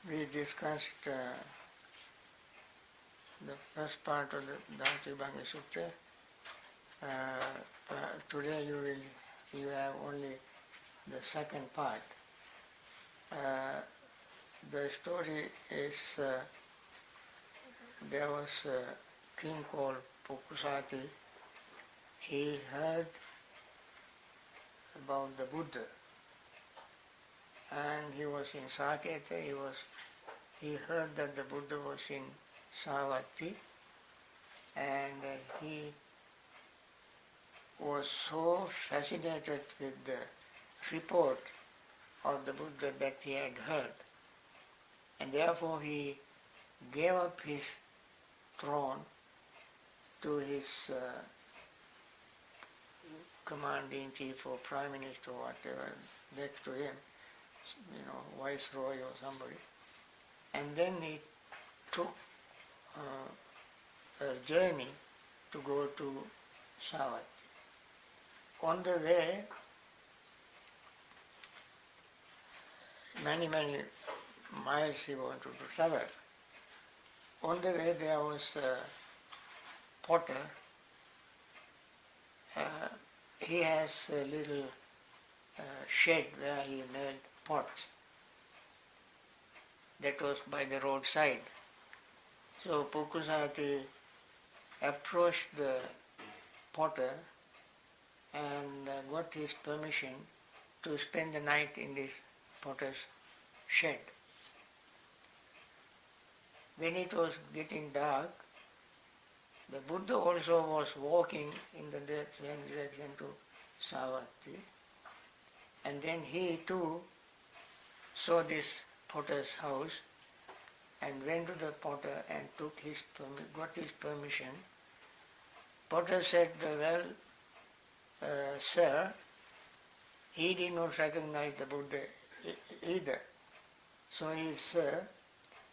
We discussed the first part of the Dhātuvibhanga Sutta. Today you have only the second part. The story is there was a king called Pukkusati. He heard about the Buddha, and he was in Saketa. He heard that the Buddha was in Savatthi, and he was so fascinated with the report of the Buddha that he had heard, and therefore he gave up his throne to his commanding chief or prime minister or whatever next to him, viceroy or somebody, and then he took a journey to go to Savatthi. On the way, many miles he wanted to travel. On the way there was a potter. He has a little shed where he made pots. That was by the roadside. So Pukkusati approached the potter and got his permission to spend the night in this potter's shed. When it was getting dark, the Buddha also was walking in the same direction to Savatthi, and then he too saw this potter's house and went to the potter and got his permission. Potter said, sir, he did not recognize the Buddha either. So he said,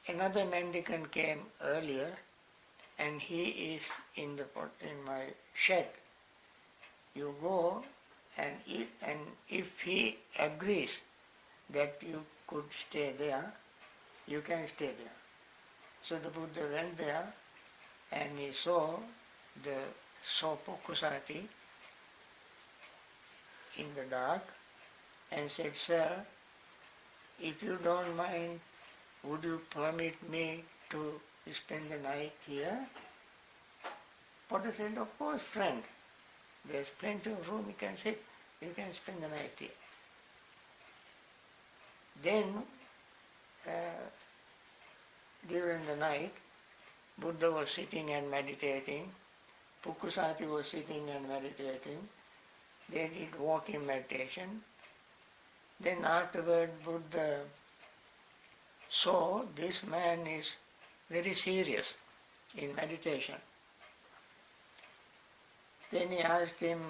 another mendicant came earlier and he is in my shed. You go and eat, and if he agrees that you could stay there, you can stay there. So the Buddha went there and he saw Pukkusati in the dark and said, sir, if you don't mind, would you permit me to spend the night here? Potter said, of course, friend. There's plenty of room, you can sit, you can spend the night here. Then, during the night, Buddha was sitting and meditating, Pukkusati was sitting and meditating, they did walking meditation. Then afterward, Buddha saw this man is very serious in meditation. Then he asked him,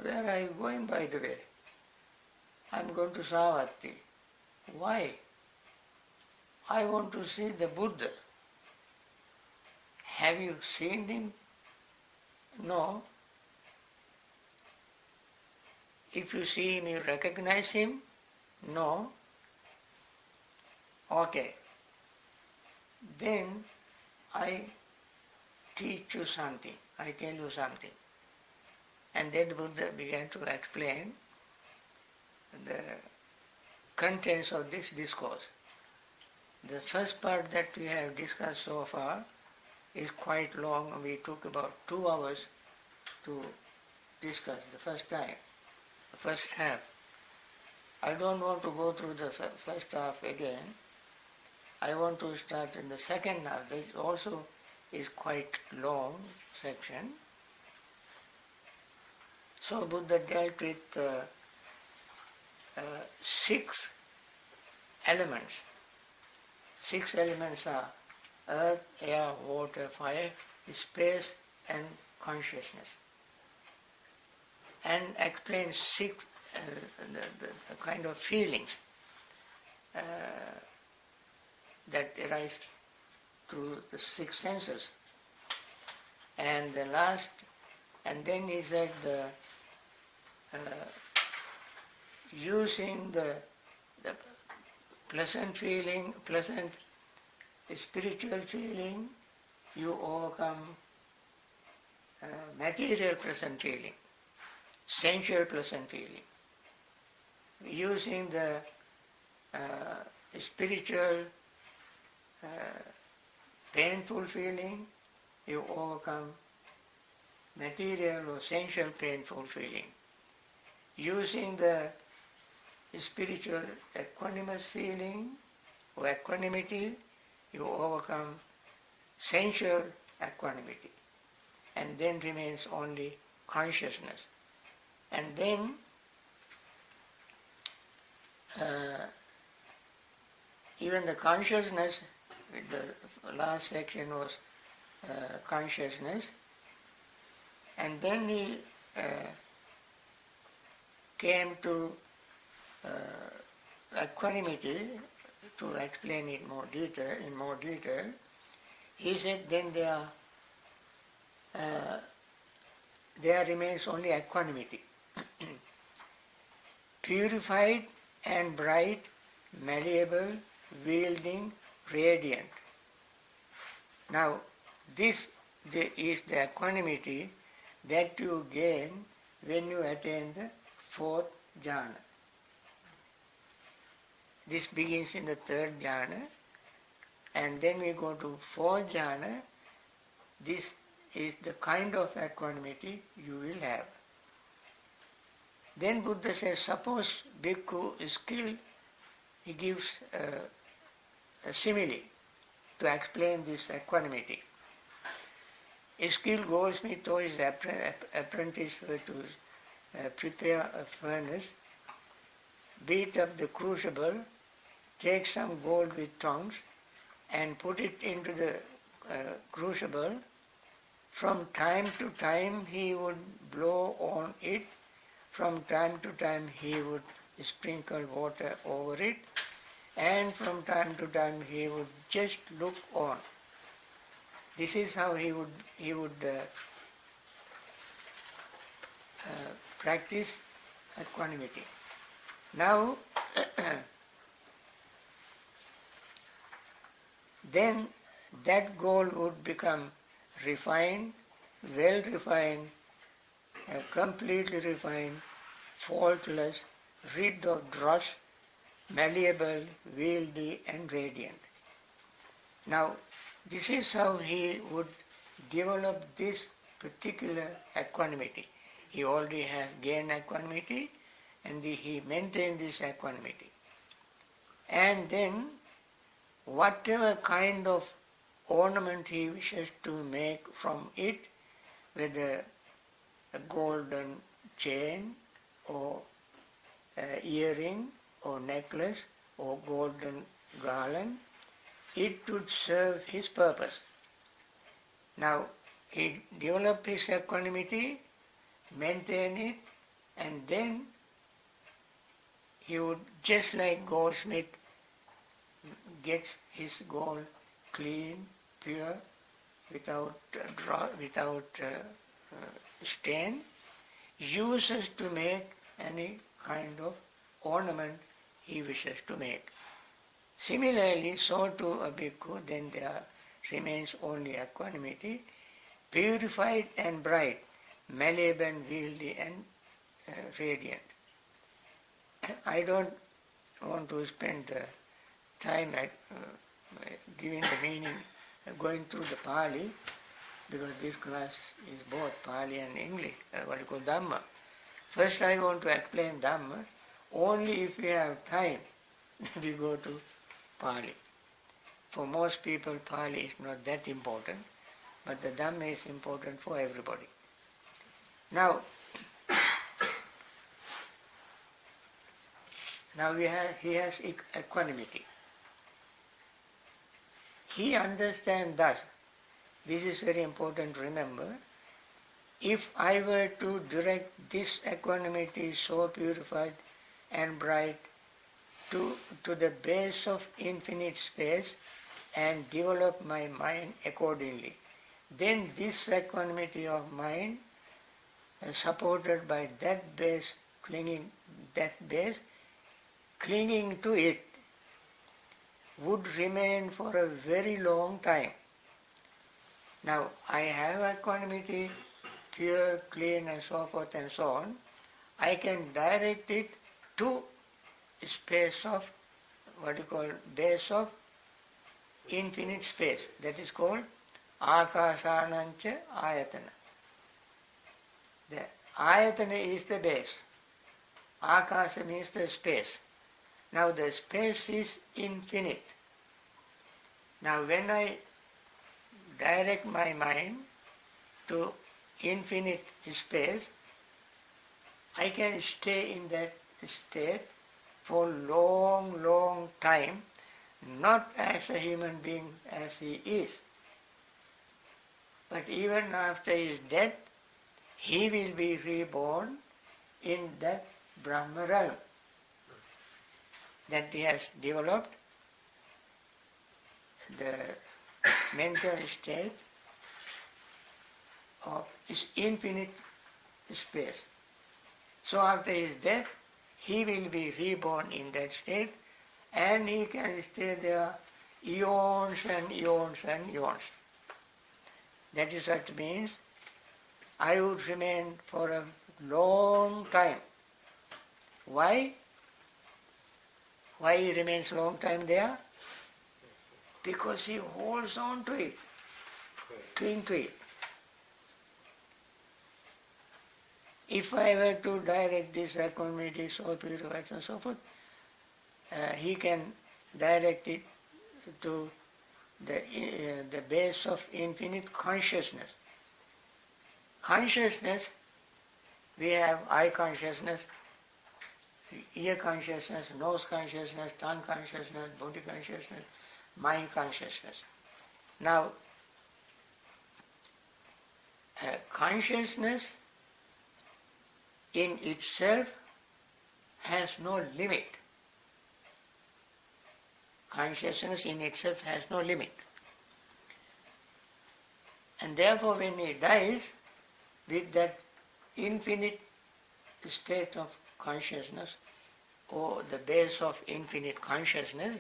where are you going, by the way? I'm going to Savatthi. Why? I want to see the Buddha. Have you seen him? No. If you see him, you recognize him? No. Okay. Then I teach you something. I tell you something. And then Buddha began to explain the contents of this discourse. The first part that we have discussed so far is quite long. We took about 2 hours to discuss the first time, the first half. I don't want to go through the first half again. I want to start in the second half. This also is quite long section. So Buddha dealt with 6 elements. 6 elements are earth, air, water, fire, space and consciousness. And explains 6 the kind of feelings that arise through the 6 senses. And the last, and then he said using the the pleasant feeling, pleasant spiritual feeling, you overcome material pleasant feeling, sensual pleasant feeling. Using the spiritual painful feeling, you overcome material or sensual painful feeling. Using the spiritual equanimous feeling or equanimity, you overcome sensual equanimity. And then remains only consciousness. And then even the consciousness, the last section was consciousness, and then he came to equanimity to explain it in more detail. He said then there remains only equanimity. Purified and bright, malleable, wielding, radiant. Now, this is the equanimity that you gain when you attain the fourth jhana. This begins in the third jhana, and then we go to fourth jhana. This is the kind of equanimity you will have. Then Buddha says, suppose bhikkhu is skilled, he gives a simile to explain this equanimity. A skilled goldsmith or his apprentice were to prepare a furnace, beat up the crucible, take some gold with tongs and put it into the crucible. From time to time he would blow on it. From time to time he would sprinkle water over it, and from time to time he would just look on. This is how he would practice equanimity. Now, then that goal would become refined, well refined, completely refined, faultless, rid of dross, malleable, wieldy and radiant. Now, this is how he would develop this particular equanimity. He already has gained equanimity, and he maintained this equanimity. And then, whatever kind of ornament he wishes to make from it, whether a golden chain or earring or necklace or golden garland, it would serve his purpose. Now, he developed his equanimity, maintain it, and then he would, just like goldsmith gets his gold clean, pure, without stain, uses to make any kind of ornament he wishes to make. Similarly, so to a bhikkhu, then there remains only equanimity, purified and bright, malleable, wieldy and radiant. I don't want to spend time giving the meaning, going through the Pali, because this class is both Pali and English, what you call Dhamma. First I want to explain Dhamma. Only if we have time, we go to Pali. For most people, Pali is not that important, but the Dhamma is important for everybody. Now he has equanimity. He understands thus, this is very important to remember, if I were to direct this equanimity so purified and bright to the base of infinite space and develop my mind accordingly, then this equanimity of mind, supported by that base, clinging that base, clinging to it would remain for a very long time. Now, I have equanimity, pure, clean, and so forth and so on. I can direct it to space of, what you call, base of infinite space. That is called Akasanancha Ayatana. The Ayatana is the base. Akasa means the space. Now the space is infinite. Now when I direct my mind to infinite space, I can stay in that state for long, long time, not as a human being as he is, but even after his death, he will be reborn in that Brahma realm that he has developed, the mental state of his infinite space. So after his death, he will be reborn in that state, and he can stay there eons and eons and eons. That is what it means. I would remain for a long time. Why? Why he remains long time there? Because he holds on to it, cling to it. If I were to direct this equanimity, soul purified and so forth, he can direct it to the base of infinite consciousness. Consciousness, we have eye consciousness, ear consciousness, nose consciousness, tongue consciousness, body consciousness, mind consciousness. Now, consciousness in itself has no limit. Consciousness in itself has no limit. And therefore when he dies with that infinite state of consciousness or the base of infinite consciousness,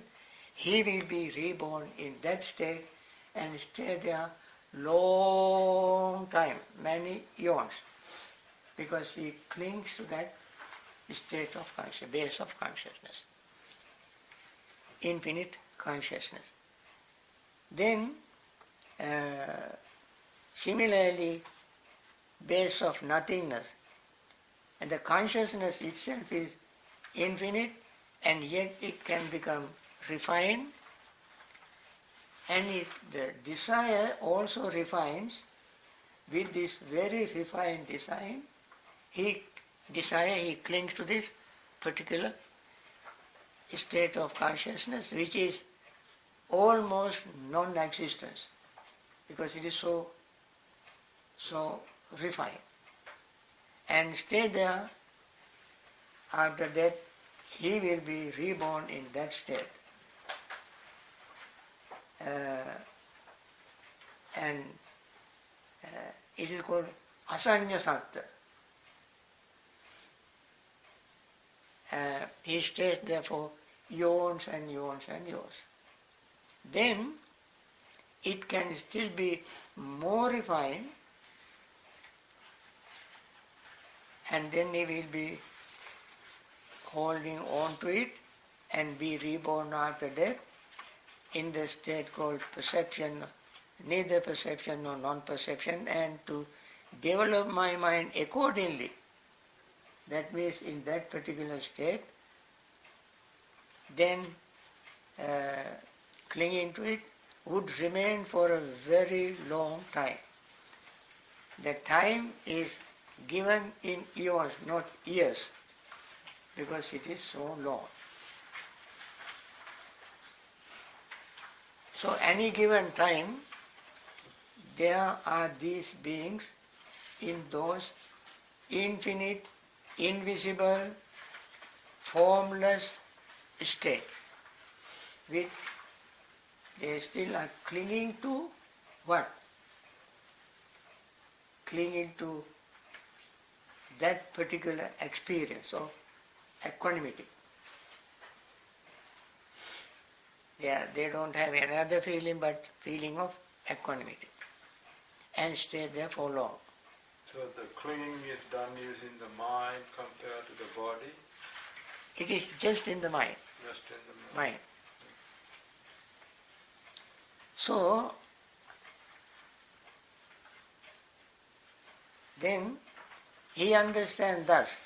he will be reborn in that state and stay there long time, many eons, because he clings to that state of consciousness, base of consciousness, infinite consciousness. Then, similarly, base of nothingness, and the consciousness itself is infinite, and yet it can become refined, and the desire also refines. With this very refined design, he clings to this particular state of consciousness, which is almost non-existence, because it is so refined, and stay there. After death, he will be reborn in that state. And it is called asanya satta. He stays there for eons and eons and eons. Then it can still be more refined, and then he will be holding on to it and be reborn after death in the state called perception, neither perception nor non-perception, and to develop my mind accordingly. That means in that particular state, then clinging to it would remain for a very long time. The time is given in eons, not years, because it is so long. So any given time, there are these beings in those infinite, invisible, formless state, which they still are clinging to what? Clinging to that particular experience of equanimity. they don't have any other feeling but feeling of equanimity, and stay there for long. So the clinging is done using the mind compared to the body? It is just in the mind. Just in the mind. So, then he understands thus,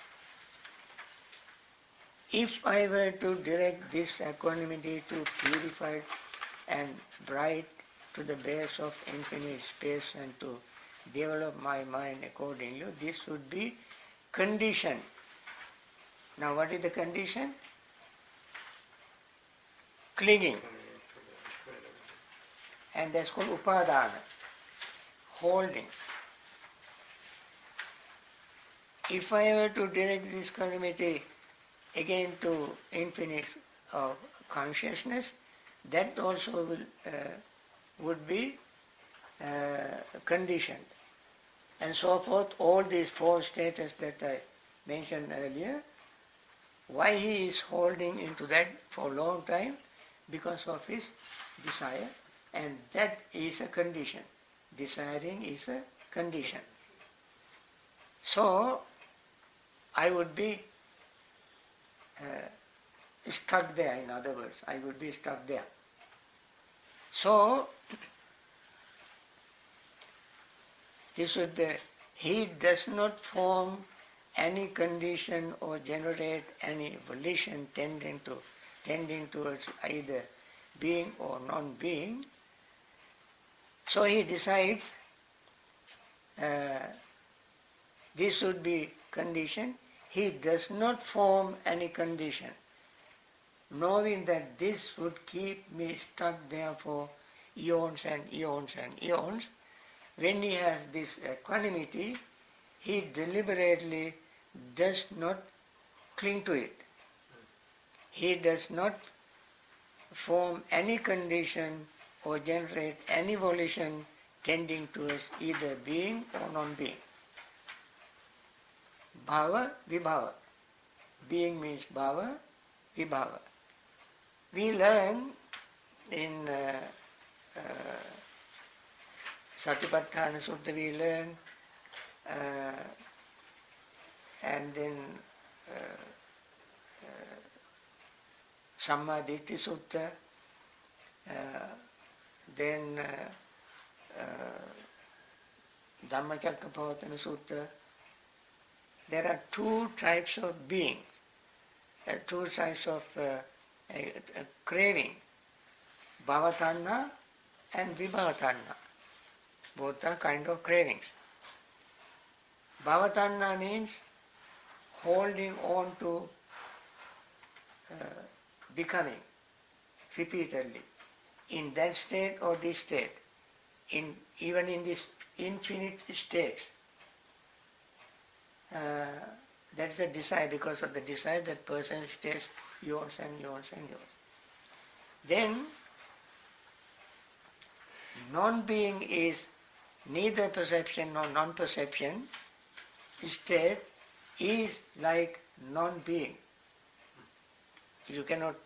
if I were to direct this equanimity to purified and bright to the base of infinite space and to develop my mind accordingly, this would be conditioned. Now what is the condition? Clinging. And that's called upadana, holding. If I were to direct this equanimity again to infinite of consciousness, that also would be conditioned. And so forth, all these four status that I mentioned earlier. Why he is holding into that for a long time? Because of his desire, and that is a condition. Desiring is a condition. So, I would be stuck there, in other words. I would be stuck there. So, this would be, he does not form any condition or generate any volition tending towards either being or non-being. So he decides this would be condition. He does not form any condition, knowing that this would keep me stuck there for eons and eons and eons. When he has this equanimity, he deliberately does not cling to it. He does not form any condition or generate any volition tending towards either being or non-being. Bhava, vibhava. Being means bhava, vibhava. We learn in Satipatthana Sutta, we learn, and then Sammaditthi Sutta, then Dhammacakkappavattana Sutta. There are two types of being, two types of craving, bhavatanha and vibhavatanha. Both are kind of cravings. Bhavatanha means holding on to becoming repeatedly in that state or this state, even in this infinite states. That's a desire. Because of the desire, that person stays eons and eons and eons. Then non-being is neither perception nor non-perception. State is like non-being. You cannot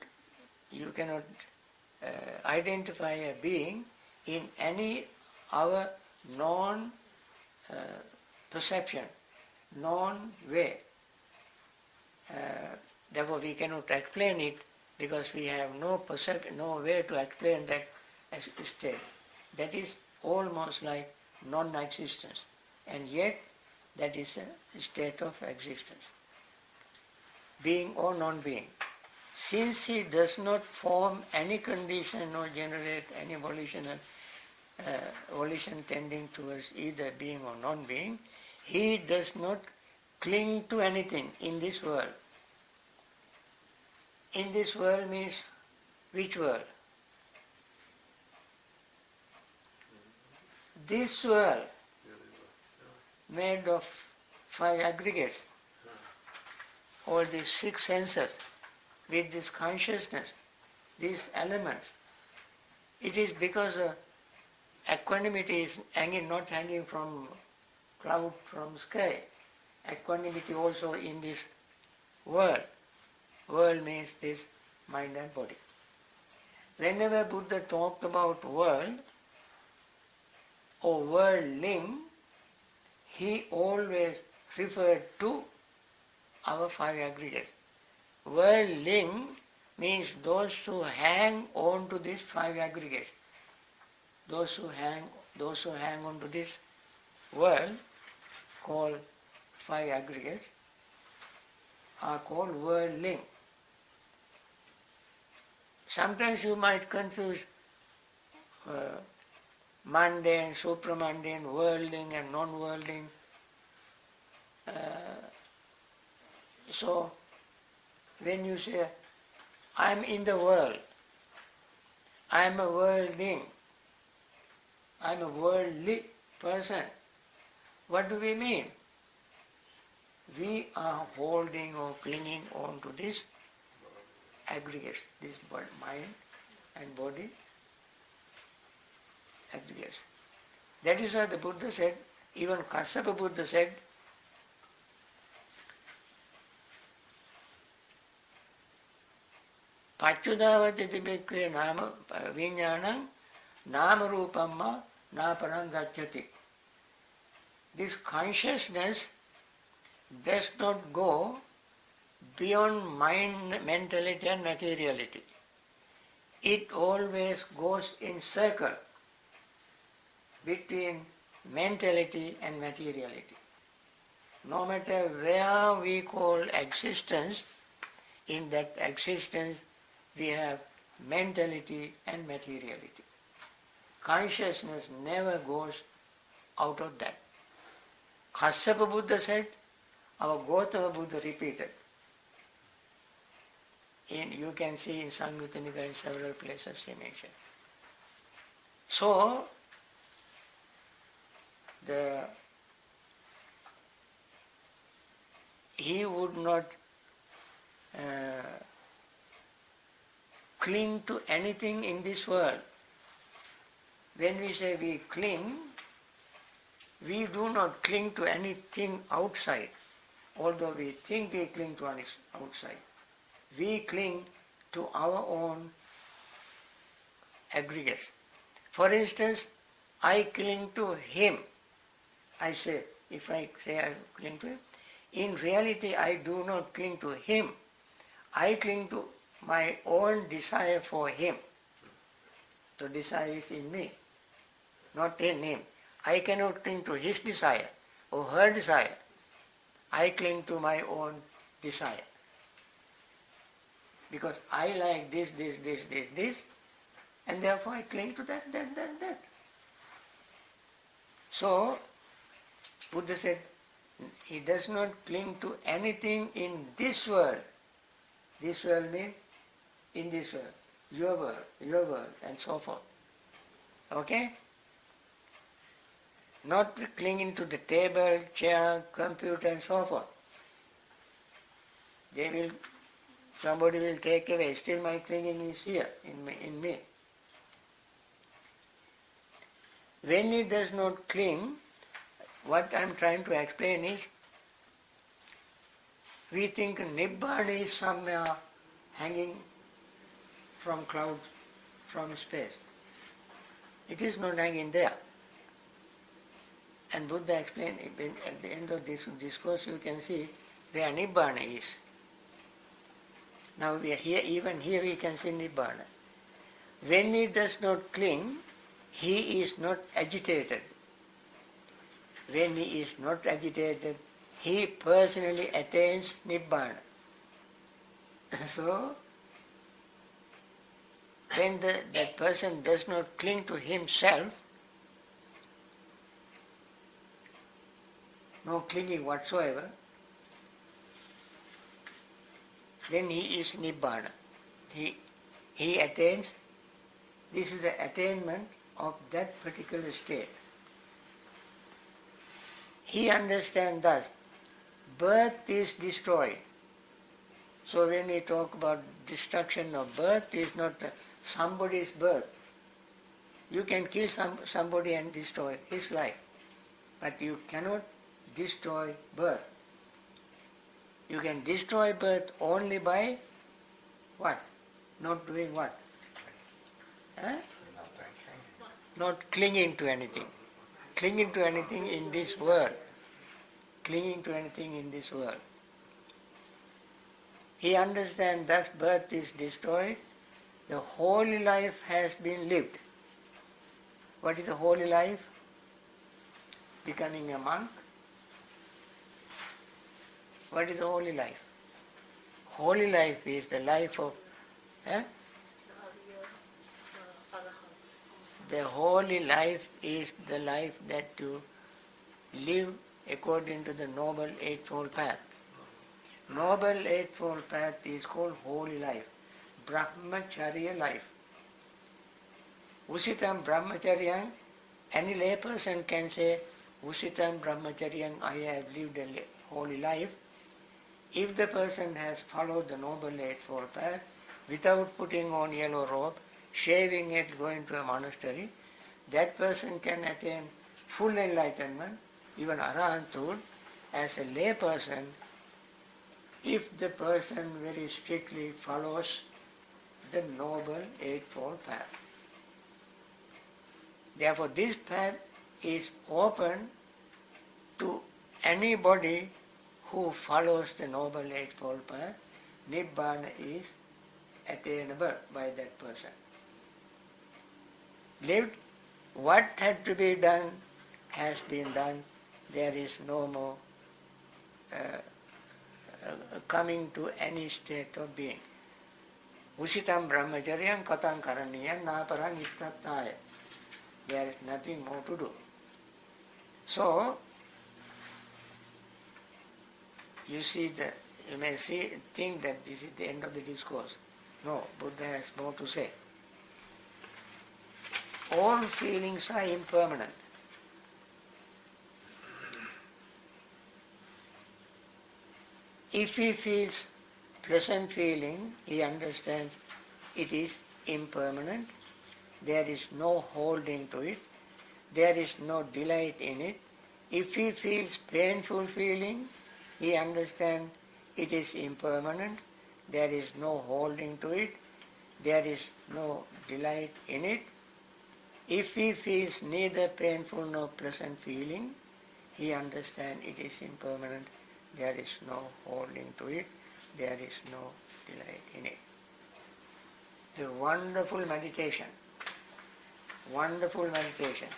identify a being in any our non-perception, non-way. Therefore we cannot explain it because we have no way to explain that state. That is almost like non-existence, and yet that is a state of existence, being or non-being. Since he does not form any condition or generate any volition tending towards either being or non-being, he does not cling to anything in this world. In this world means which world? This world, made of 5 aggregates, all these 6 senses, with this consciousness, these elements. It is because equanimity is not hanging from cloud, from sky. Equanimity also in this world. World means this mind and body. Whenever Buddha talked about world or worldling, he always referred to our five aggregates. Worldling means those who hang on to these five aggregates. Those who hang on to this world, called five aggregates, are called worldling. Sometimes you might confuse mundane, supramundane, worldling and non-worldling. So, when you say, I am in the world, I am a worldling, I am a worldly person, what do we mean? We are holding or clinging on to this aggregates, this mind and body aggregates. That is why the Buddha said, even Kassapa Buddha said, Pacchudavati bhikkhve nama viññānaṁ nama rūpamma nāparang gacchati. This consciousness does not go beyond mind, mentality and materiality. It always goes in circle between mentality and materiality. No matter where we call existence, in that existence we have mentality and materiality. Consciousness never goes out of that. Kassapa Buddha said, our Gautama Buddha repeated. You can see in Samyutta Nikaya in several places he mentioned. So, he would not cling to anything in this world. When we say we cling, we do not cling to anything outside, although we think we cling to outside. We cling to our own aggregates. For instance, I cling to him. I say, if I say I cling to him, in reality I do not cling to him. I cling to my own desire for him. The desire is in me, not in him. I cannot cling to his desire or her desire. I cling to my own desire. Because I like this, and therefore I cling to that. So, Buddha said, he does not cling to anything in this world. This world means in this world, your world, and so forth. Okay? Not clinging to the table, chair, computer, and so forth. Somebody will take away, still my clinging is here, in me. When it does not cling, what I am trying to explain is, we think Nibbana is somewhere hanging from clouds, from space. It is not hanging there. And Buddha explained, at the end of this discourse you can see where Nibbana is. Now we are here, even here we can see Nibbana. When he does not cling, he is not agitated. When he is not agitated, he personally attains Nibbana. So, when that person does not cling to himself, no clinging whatsoever, then he is Nibbana. He attains, this is the attainment of that particular state. He understands thus, birth is destroyed. So when we talk about destruction of birth, is not somebody's birth. You can kill somebody and destroy his life, but you cannot destroy birth. You can destroy birth only by what? Not doing what? Huh? Not clinging to anything. Clinging to anything in this world. Clinging to anything in this world. He understands thus birth is destroyed, the holy life has been lived. What is the holy life? Becoming a monk. What is the holy life? Holy life is the life of... The holy life is the life that you live according to the Noble Eightfold Path. Noble Eightfold Path is called holy life. Brahmacharya life. Usitam Brahmacharyam, any layperson can say, Usitam Brahmacharyam, I have lived a holy life. If the person has followed the Noble Eightfold Path without putting on yellow robe, shaving it, going to a monastery, that person can attain full enlightenment, even Arahanthood, as a lay person, if the person very strictly follows the Noble Eightfold Path. Therefore, this path is open to anybody who follows the Noble Eightfold Path. Nibbana is attainable by that person. Lived, what had to be done has been done. There is no more coming to any state of being. Usitam brahmacharyam katam karaniyam naparang istattaya. There is nothing more to do. So, you may think that this is the end of the discourse. No, Buddha has more to say. All feelings are impermanent. If he feels pleasant feeling, he understands it is impermanent. There is no holding to it. There is no delight in it. If he feels painful feeling, he understands it is impermanent. There is no holding to it. There is no delight in it. If he feels neither painful nor pleasant feeling, he understands it is impermanent. There is no holding to it. There is no delight in it. The wonderful meditation. Wonderful meditation.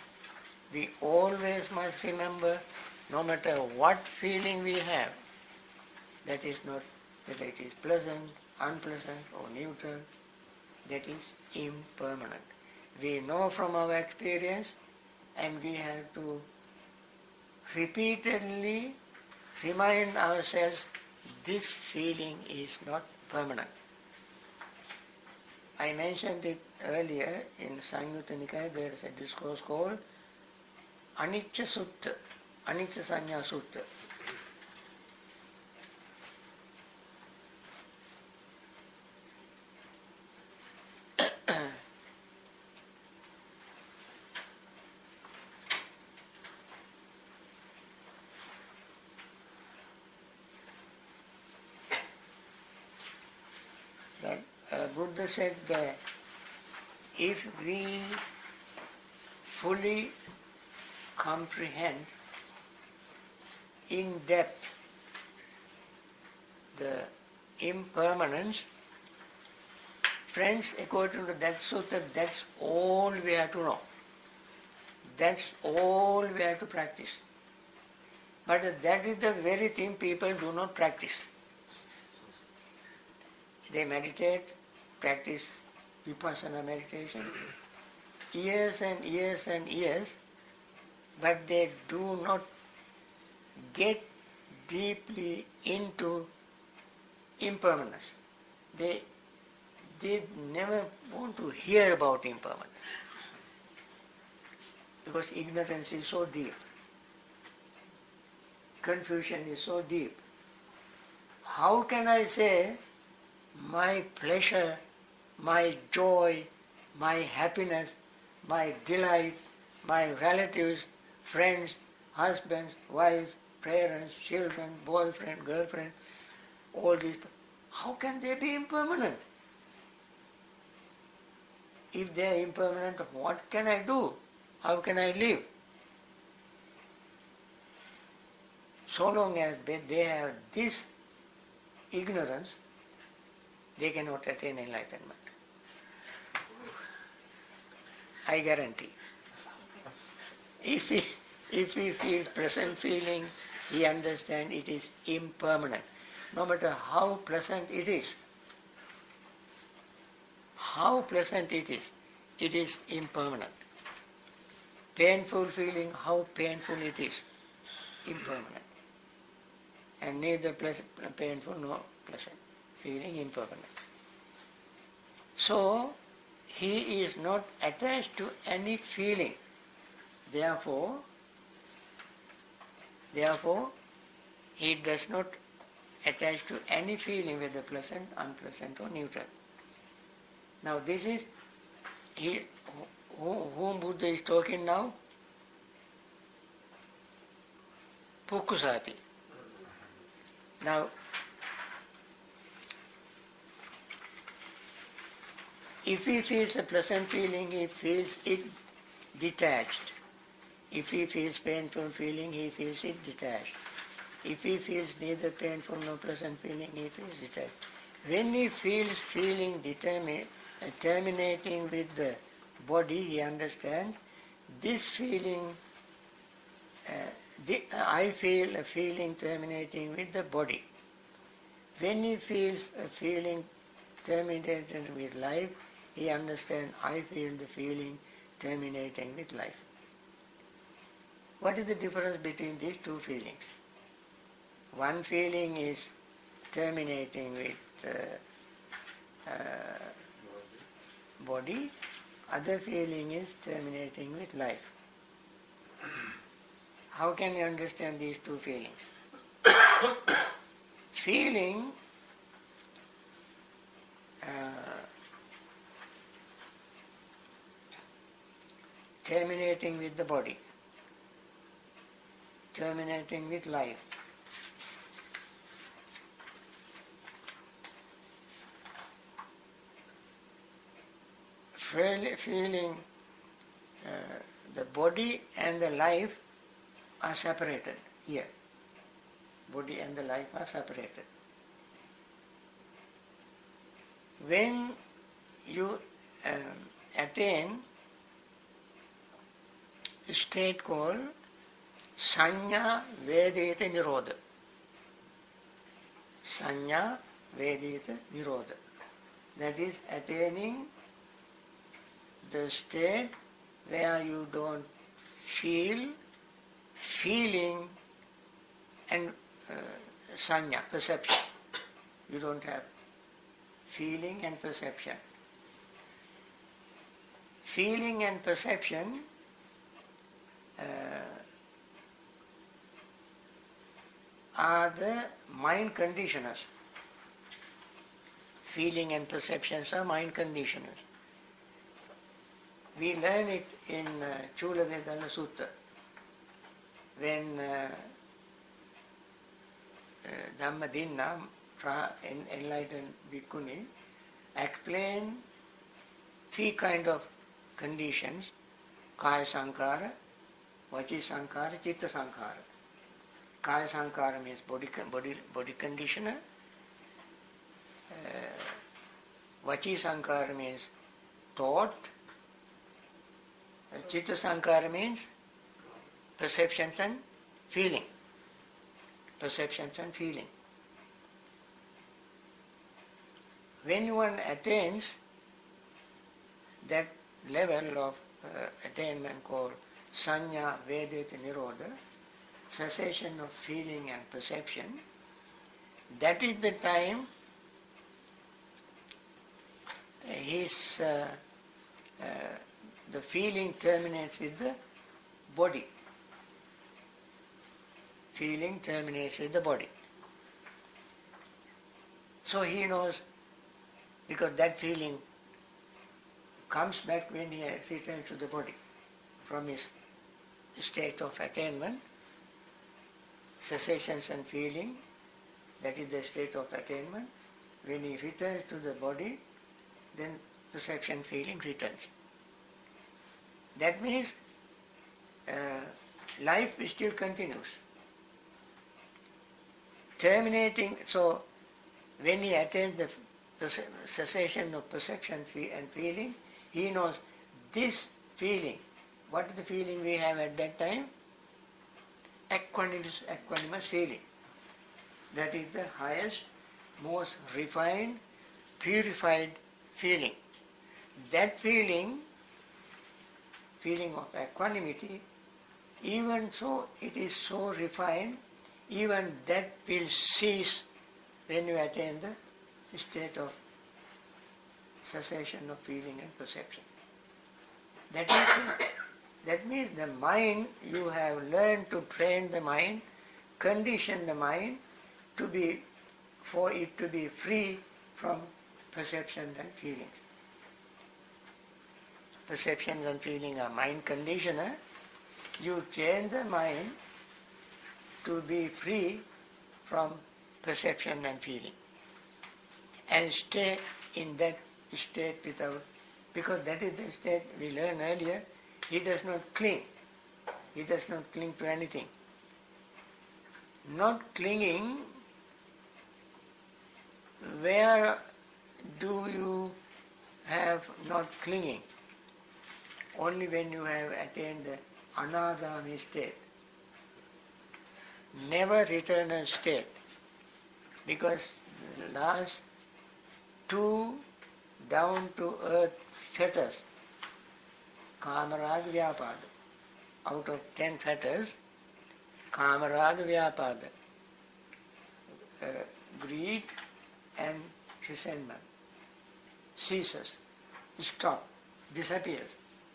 We always must remember, no matter what feeling we have, that is not whether it is pleasant, unpleasant or neutral, that is impermanent. We know from our experience and we have to repeatedly remind ourselves this feeling is not permanent. I mentioned it earlier in Samyutta Nikaya. There is a discourse called Anicca Sutta, Anicca Sanya Sutta. Buddha said that if we fully comprehend in depth the impermanence, friends, according to that sutta, that's all we have to know. That's all we have to practice. But that is the very thing people do not practice. They meditate, practice vipassana meditation, years and years and years, but they do not get deeply into impermanence. They never want to hear about impermanence because ignorance is so deep, confusion is so deep. How can I say my pleasure, my joy, my happiness, my delight, my relatives, friends, husbands, wives, parents, children, boyfriend, girlfriend, all these, how can they be impermanent? If they are impermanent, what can I do? How can I live? So long as they have this ignorance, they cannot attain enlightenment. I guarantee. If he feels present feeling, he understands it is impermanent. No matter how pleasant it is, it is impermanent. Painful feeling, how painful it is, impermanent. And neither painful nor pleasant feeling, impermanent. So, he is not attached to any feeling. Therefore, he does not attach to any feeling, whether pleasant, unpleasant or neutral. Now this is, whom Buddha is talking now? Pukkusati. Now, if he feels a pleasant feeling, he feels it detached. If he feels painful feeling, he feels it detached. If he feels neither painful nor pleasant feeling, he feels detached. When he feels feeling terminating with the body, he understands this feeling, I feel a feeling terminating with the body. When he feels a feeling terminating with life, he understands I feel the feeling terminating with life. What is the difference between these two feelings? One feeling is terminating with body, other feeling is terminating with life. How can you understand these two feelings? Feeling terminating with the body, terminating with life. Feeling the body and the life are separated here. Body and the life are separated. When you attain a state called Sanya Vedita Nirodha. Sanya Vedita Nirodha. That is attaining the state where you don't feel, feeling and sanya, perception. You don't have feeling and perception. Feeling and perception are the mind conditioners. Feeling and perceptions are mind conditioners. We learn it in Chula Vedana Sutta. When Dhamma Dinna, enlightened bhikkhuni, explain three kind of conditions: Kaya Sankara, Vaci Sankara, Chitta Sankara. Kaya Sankara means body conditioner. Vaci Sankara means thought. Chitta Sankara means perceptions and feeling. Perceptions and feeling. When one attains that level of attainment called Sanya Vedita Nirodha, cessation of feeling and perception, that is the time the feeling terminates with the body. Feeling terminates with the body. So he knows, because that feeling comes back when he returns to the body from his state of attainment. Cessations and feeling, that is the state of attainment. When he returns to the body, then perception, feeling returns. That means life still continues. Terminating, so when he attains the cessation of perception and feeling, he knows this feeling. What is the feeling we have at that time? Equanimous feeling. That is the highest, most refined, purified feeling. That feeling of equanimity, even so it is so refined, even that will cease when you attain the state of cessation of feeling and perception. That means the mind, you have learned to train the mind, condition the mind for it to be free from perceptions and feelings. Perceptions and feelings are mind conditioner. You train the mind to be free from perception and feeling and stay in that state without, because that is the state we learned earlier. He does not cling. He does not cling to anything. Not clinging, where do you have not clinging? Only when you have attained the anagami state. Never return state. Because the last two down to earth fetters, Kamarag Vyapada. Out of 10 fetters, Kamarag Vyapada, greed and resentment, ceases, stops, disappears,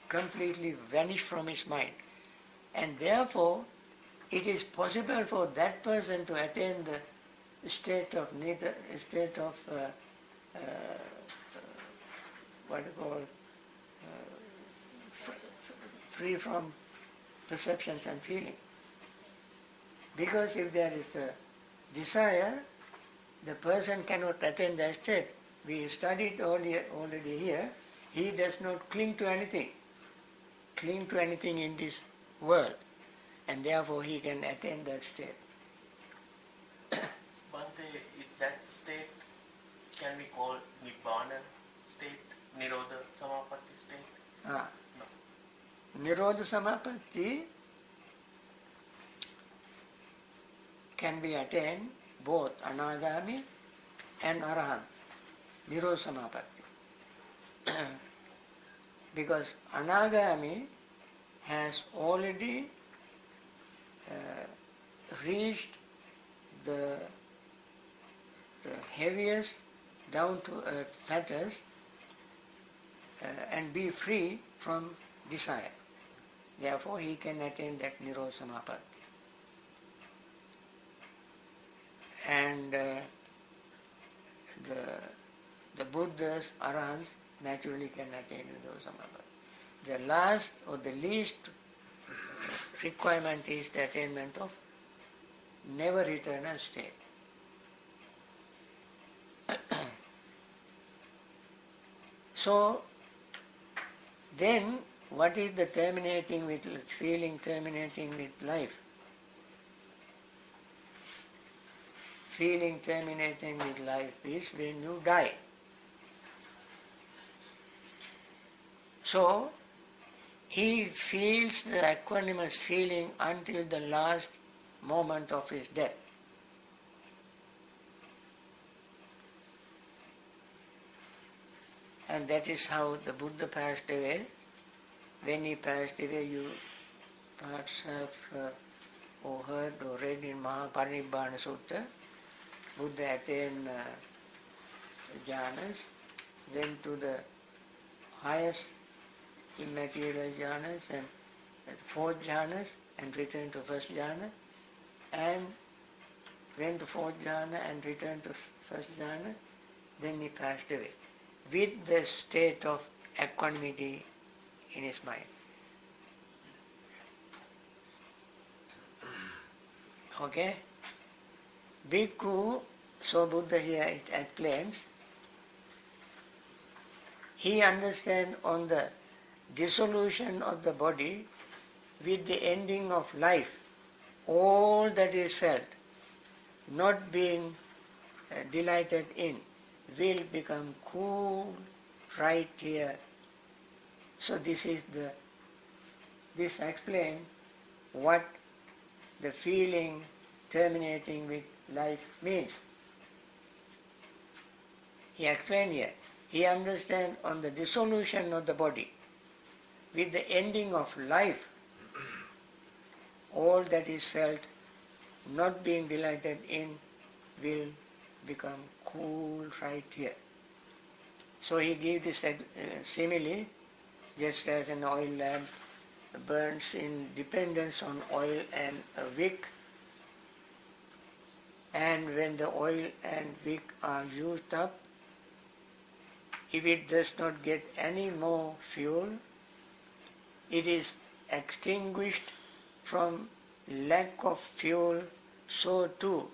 completely vanish from his mind. And therefore, it is possible for that person to attain the state of what you call free from perceptions and feelings. Because if there is a desire, the person cannot attain that state. We studied already here, he does not cling to anything in this world, and therefore he can attain that state. Bhante, is that state, can we call Nibbana state, Nirodha Samapatti state? No. Nirodha Samapatti can be attained both Anagami and Arahant. Nirodha Samapatti. Because Anagami has already reached the heaviest down to earth fetters and be free from desire. Therefore he can attain that Nirodha Samapatti. And the Buddhas, Arahants, naturally can attain Nirodha Samapatti. The last or the least requirement is the attainment of never returner state. So, then what is the terminating with feeling, terminating with life? Feeling terminating with life is when you die. So, he feels the equanimous feeling until the last moment of his death. And that is how the Buddha passed away. When he passed away, you perhaps have or heard or read in Mahaparinibbana Sutta, Buddha attained jhanas, went to the highest immaterial jhanas and fourth jhanas and returned to first jhana, and went to fourth jhana and returned to first jhana, then he passed away with the state of equanimity in his mind. Okay? Bhikkhu, so Buddha here explains, he understands on the dissolution of the body with the ending of life, all that is felt, not being delighted in, will become cool right here. So this explains what the feeling terminating with life means. He explained here. He understands on the dissolution of the body with the ending of life, all that is felt, not being delighted in, will become cool right here. So he gives this simile, just as an oil lamp burns in dependence on oil and a wick, and when the oil and wick are used up, if it does not get any more fuel, it is extinguished from lack of fuel. So too,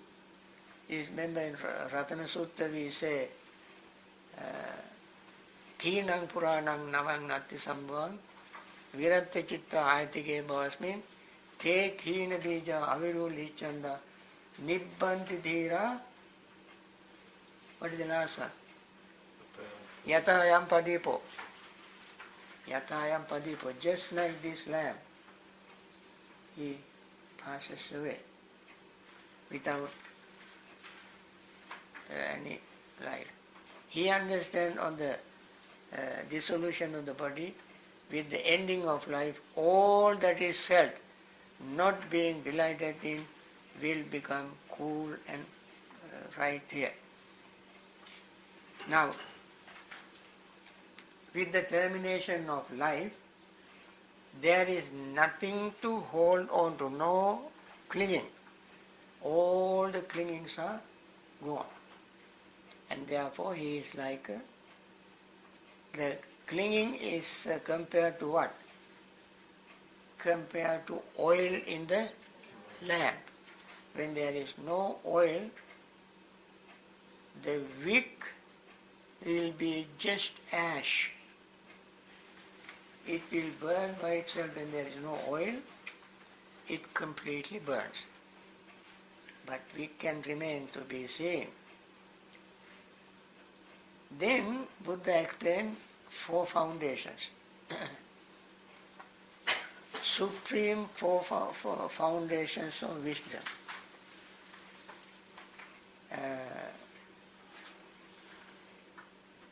you remember in Ratana Sutta we say, Kīnang Purānang Navang Natti Sambhavang Viratta Chitta Ayatike Bhavasmin Te Kīna Bija Aviru Lichanda Nibbanti Dhira. What is the last one? Yatayam Padipo. Yatayam Padipo. Just like this lamp, he passes away without any light. He understands on the dissolution of the body with the ending of life, all that is felt, not being delighted in, will become cool and right here. Now, with the termination of life, there is nothing to hold on to, no clinging. All the clingings are gone. And therefore he is like, the clinging is compared to what? Compared to oil in the lamp. When there is no oil, the wick will be just ash. It will burn by itself when there is no oil. It completely burns. But wick can remain to be seen. Then Buddha explained 4 foundations. Supreme 4 foundations of wisdom.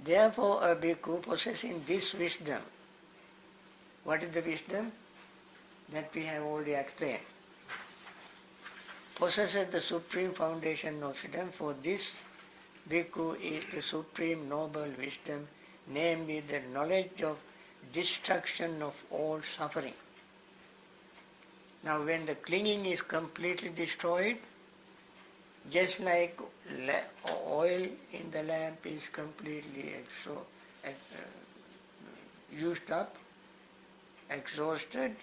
Therefore, a bhikkhu possessing this wisdom, what is the wisdom? That we have already explained. Possesses the supreme foundation of wisdom. For this, bhikkhu is the supreme noble wisdom, namely the knowledge of destruction of all suffering. Now when the clinging is completely destroyed, just like oil in the lamp is completely used up, exhausted,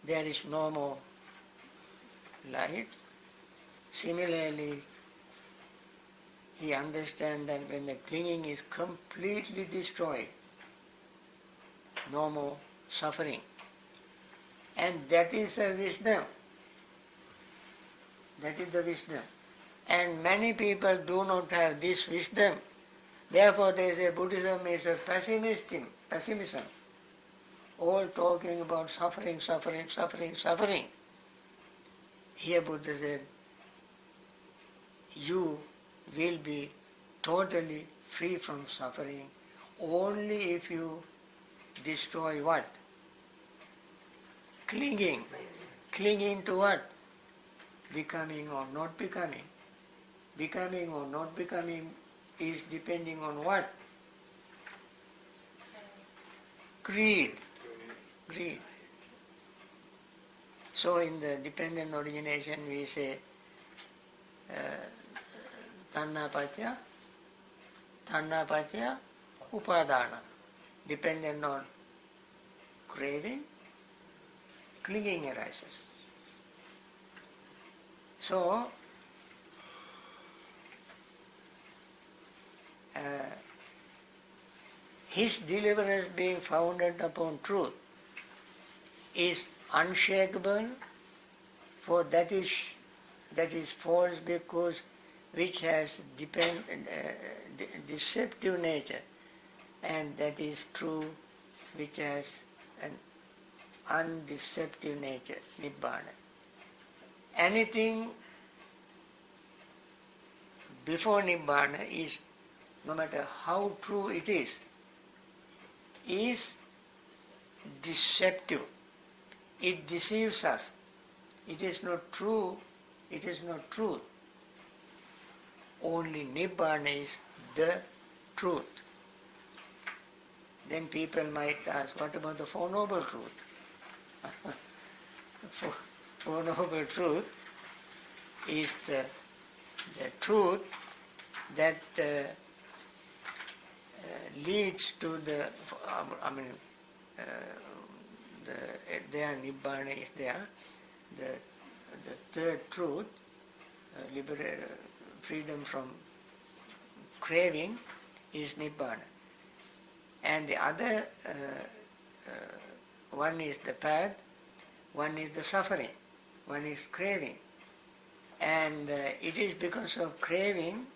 there is no more light. Similarly, he understands that when the clinging is completely destroyed, no more suffering. And that is a wisdom. That is the wisdom. And many people do not have this wisdom. Therefore they say Buddhism is a pessimism. All talking about suffering, suffering, suffering, suffering. Here Buddha said, you will be totally free from suffering only if you destroy what? Clinging. Clinging to what? Becoming or not becoming. Becoming or not becoming is depending on what? Greed. Greed. So in the dependent origination we say tanna pacya upadana. Dependent on craving, clinging arises. So, his deliverance being founded upon truth is unshakable, for that is false because which has deceptive nature, and that is true which has an undeceptive nature, Nibbana. Anything before Nibbana is, no matter how true it is deceptive. It deceives us. It is not true. It is not truth. Only Nibbana is the truth. Then people might ask, what about the Four Noble Truth? Four Noble Truth is the truth that leads to the, there Nibbana is there, the third truth, freedom from craving is Nibbana. And the other one is the path, one is the suffering, one is craving. And it is because of craving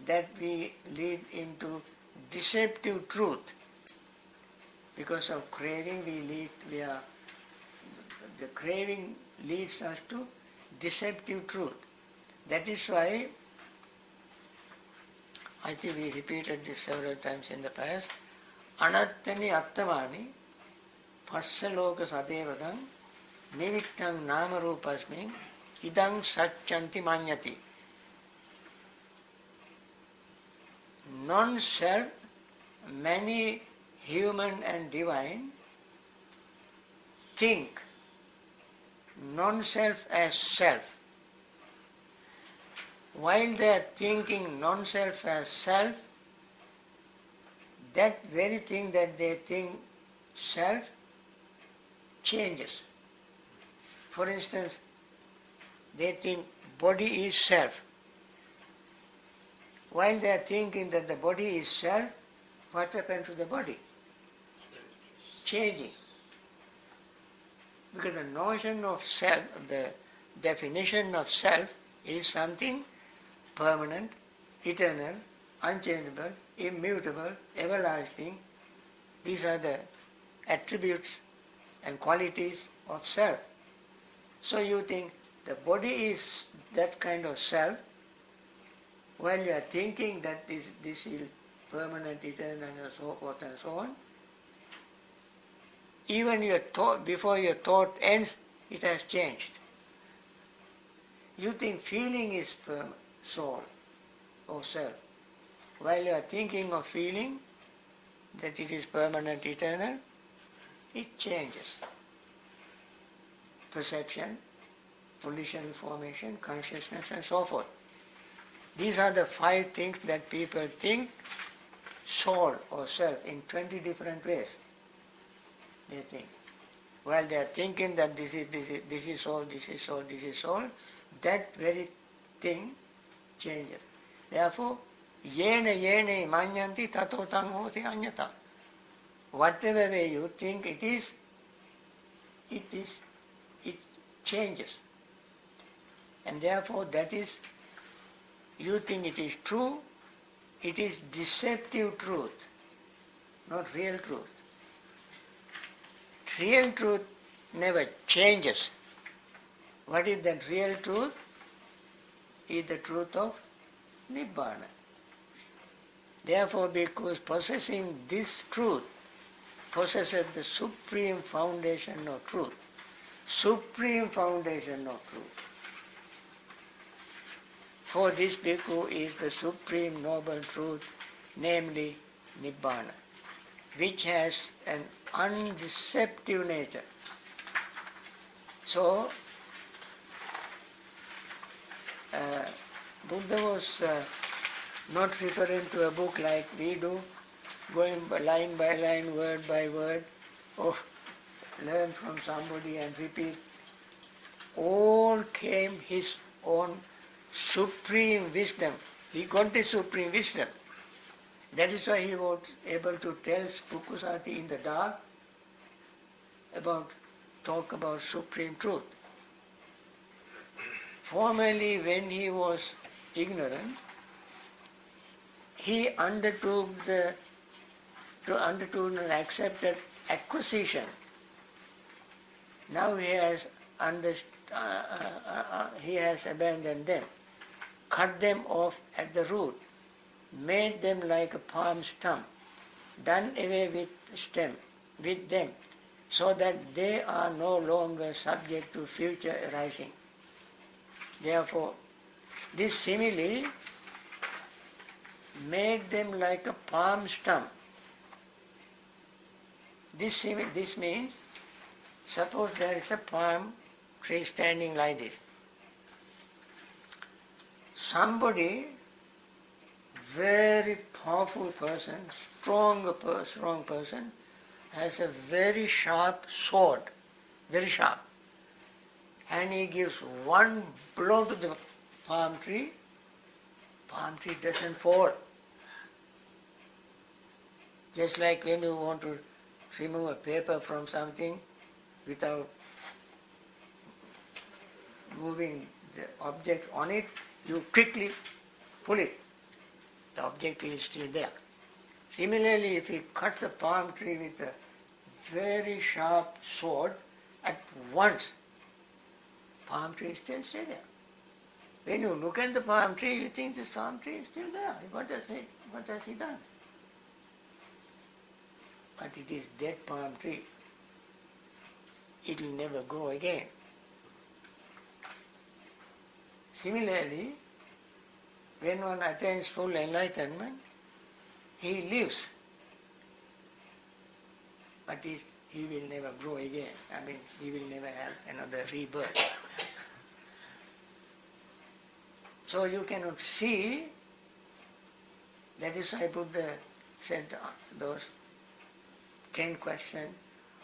that we lead into deceptive truth. Because of craving the craving leads us to deceptive truth. That is why, I think we repeated this several times in the past, anattani attamani passa loka sadevakam nimittang nama rupasmin idang satchanti manyati. Non-self, many human and divine think non-self as self. While they are thinking non-self as self, that very thing that they think self changes. For instance, they think body is self. While they are thinking that the body is self, what happened to the body? Changing. Because the notion of self, the definition of self is something permanent, eternal, unchangeable, immutable, everlasting. These are the attributes and qualities of self. So you think the body is that kind of self, while you are thinking that this is permanent, eternal, and so forth and so on. Even your thought, before your thought ends, it has changed. You think feeling is soul or self. While you are thinking of feeling that it is permanent, eternal, it changes. Perception, volition, formation, consciousness, and so forth. These are the 5 things that people think soul or self in 20 different ways. They think. While they are thinking that this is soul, this is soul, this is soul, that very thing changes. Therefore, yene manyanti tato tang hoti anyata. Whatever way you think it changes. And therefore that is, you think it is true, it is deceptive truth, not real truth. Real truth never changes. What is that real truth? Is the truth of Nibbana. Therefore, because possessing this truth possesses the supreme foundation of truth. Supreme foundation of truth. For this bhikkhu is the supreme noble truth, namely Nibbana, which has an undeceptive nature. So, Buddha was not referring to a book like we do, going line by line, word by word, or learn from somebody and repeat. All came his own supreme wisdom. He got the supreme wisdom. That is why he was able to tell Pukkusati in the dark talk about supreme truth. Formerly, when he was ignorant, he undertook and accepted acquisition. Now he has abandoned them, cut them off at the root, made them like a palm stump, done away with them, so that they are no longer subject to future arising. Therefore, this simile made them like a palm stump. This means, suppose there is a palm tree standing like this. Somebody, very powerful person, strong person, has a very sharp sword, very sharp. And he gives one blow to the palm tree doesn't fall. Just like when you want to remove a paper from something without moving the object on it, you quickly pull it. The object is still there. Similarly, if you cut the palm tree with a very sharp sword, at once, palm tree still stay there. When you look at the palm tree, you think this palm tree is still there. What has he done? But it is dead palm tree. It will never grow again. Similarly, when one attains full enlightenment, he lives, but he will never grow again. I mean, he will never have another rebirth. So you cannot see. That is why Buddha said those 10 questions,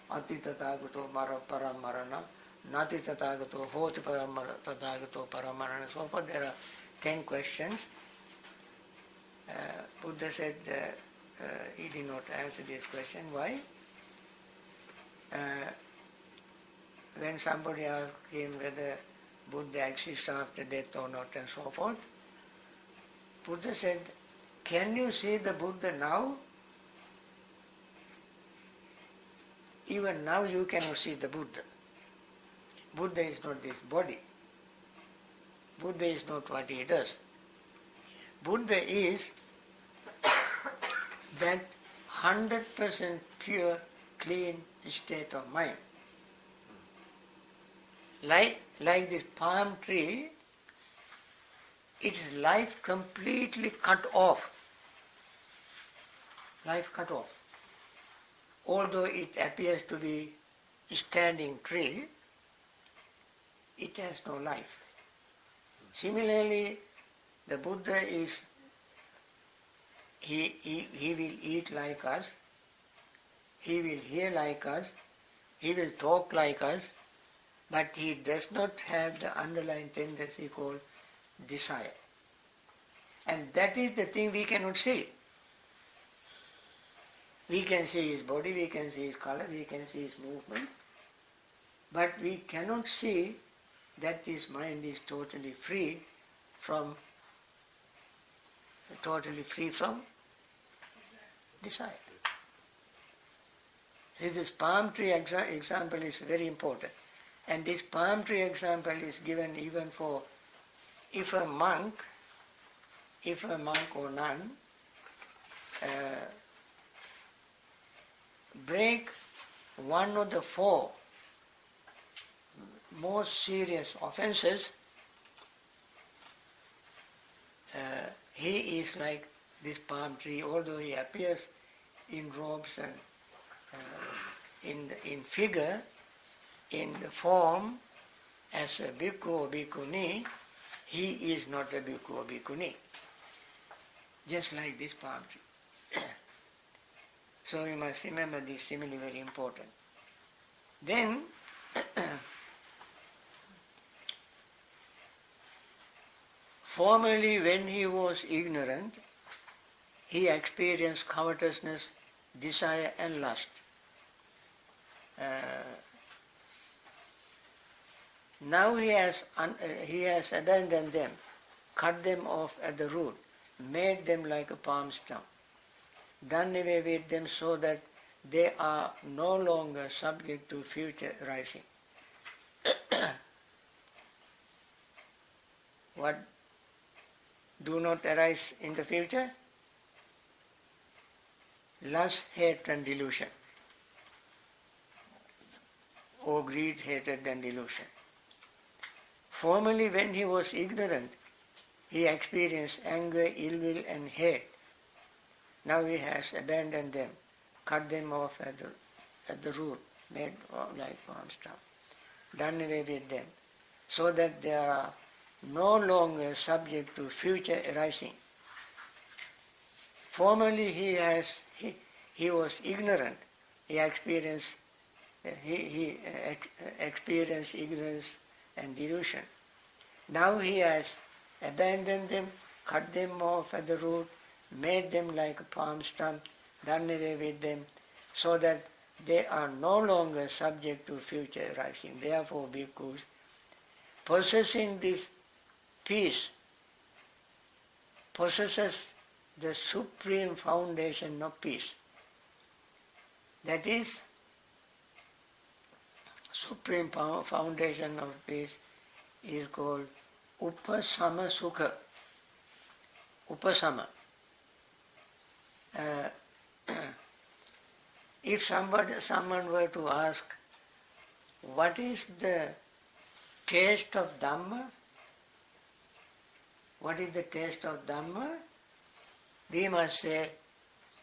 Ati tatagato paramarana, Nati tatagato hoti tatagato paramarana, so forth. There are 10 questions. Buddha said he did not answer this question. Why? When somebody asked him whether Buddha exists after death or not and so forth, Buddha said, can you see the Buddha now? Even now you cannot see the Buddha. Buddha is not this body. Buddha is not what he does. Buddha is that 100% pure, clean state of mind. Like this palm tree, its life completely cut off. Life cut off. Although it appears to be a standing tree, it has no life. Similarly, the Buddha is, he will eat like us, he will hear like us, he will talk like us, but he does not have the underlying tendency called desire. And that is the thing we cannot see. We can see his body, we can see his color, we can see his movement, but we cannot see that his mind is totally free from desire. This palm tree example is very important. And this palm tree example is given even for if a monk or nun break one of the 4 most serious offenses, he is like this palm tree, although he appears in robes and in figure, in the form as a bhikkhu or bhikkhuni, he is not a bhikkhu or bhikkhuni. Just like this palm tree. So you must remember this simile, very important. Then, formerly when he was ignorant, he experienced covetousness, desire and lust. Now he has abandoned them, cut them off at the root, made them like a palm stump, done away with them so that they are no longer subject to future rising. What do not arise in the future? Lust, hate and delusion, or greed, hatred and delusion. Formerly, when he was ignorant, he experienced anger, ill will and hate. Now he has abandoned them, cut them off at the root, made like palm stump, done away with them, so that they are no longer subject to future arising. Formerly he was ignorant. He experienced ignorance and delusion. Now he has abandoned them, cut them off at the root, made them like a palm stump, done away with them, so that they are no longer subject to future arising. Therefore, bhikkhus, possessing this peace possesses the supreme foundation of peace. That is, supreme foundation of peace is called upasama sukha. Upasama. If someone were to ask, what is the taste of Dhamma? What is the taste of Dhamma? We must say,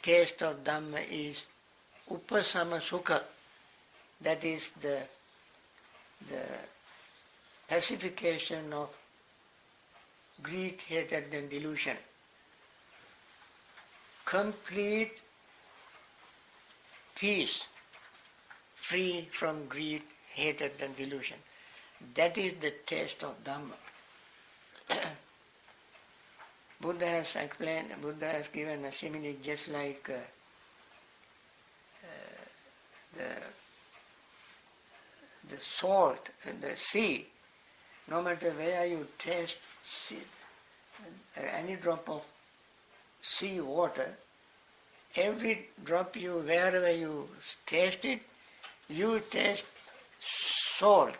taste of Dhamma is upasama sukha. That is the pacification of greed, hatred and delusion. Complete peace, free from greed, hatred and delusion. That is the taste of Dhamma. Buddha has explained, Buddha has given a simile just like the salt in the sea. No matter where you taste any drop of sea water, every drop wherever you taste it, you taste salt.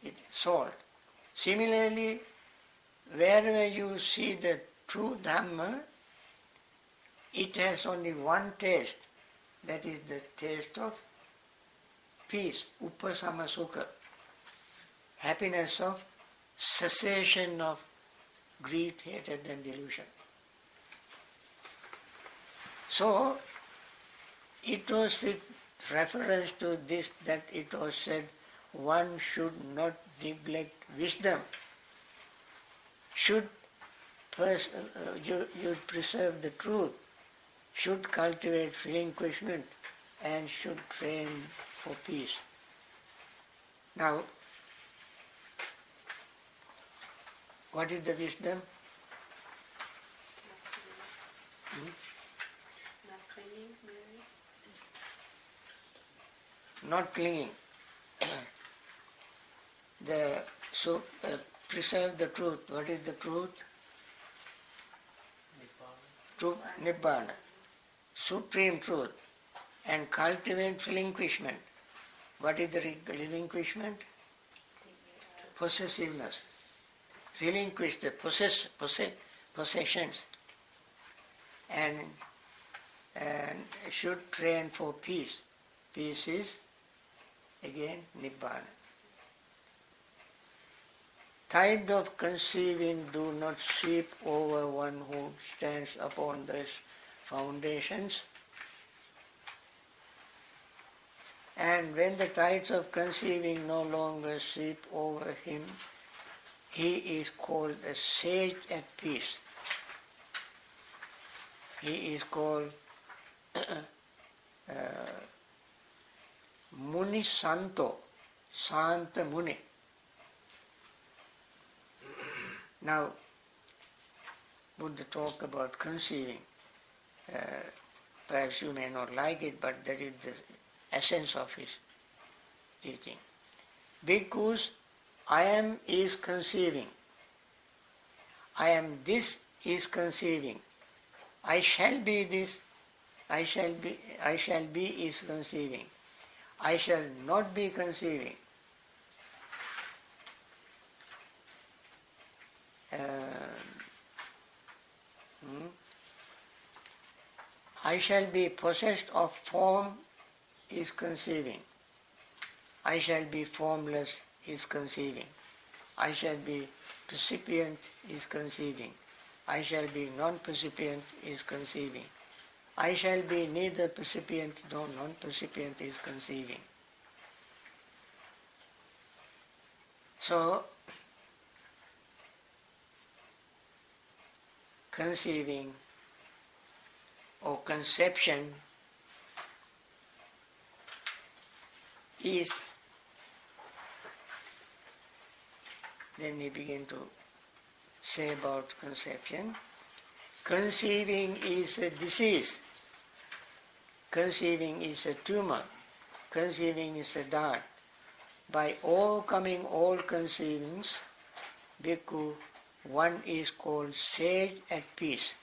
It's salt. Similarly, wherever you see the true Dhamma, it has only one taste, that is the taste of peace, upasama sukha, happiness of cessation of greed, hatred and delusion. So, it was with reference to this that it was said, one should not neglect wisdom, should you preserve the truth, should cultivate relinquishment and should train for peace. Now, what is the wisdom? Not clinging, maybe? Not clinging. Preserve the truth. What is the truth? Nibbana. Truth, Nibbana. Supreme truth. And cultivate relinquishment. What is the relinquishment? Possessiveness. Relinquish the possessions. And should train for peace. Peace is, again, Nibbana. Tide of conceiving do not sweep over one who stands upon these foundations. And when the tides of conceiving no longer sweep over him, he is called a sage at peace. He is called Muni Santo, Santa Muni. Now, Buddha talked about conceiving. Perhaps you may not like it, but that is the essence of his teaching. Bhikkhus, I am is conceiving. I am this is conceiving. I shall be this, I shall be is conceiving. I shall not be conceiving. I shall be possessed of form is conceiving. I shall be formless is conceiving. I shall be percipient is conceiving. I shall be non-percipient is conceiving. I shall be neither percipient nor non-percipient is conceiving. So, conceiving or conception is, then we begin to say about conception. Conceiving is a disease. Conceiving is a tumor. Conceiving is a dart. By overcoming all conceivings, bhikkhu, one is called sage at peace.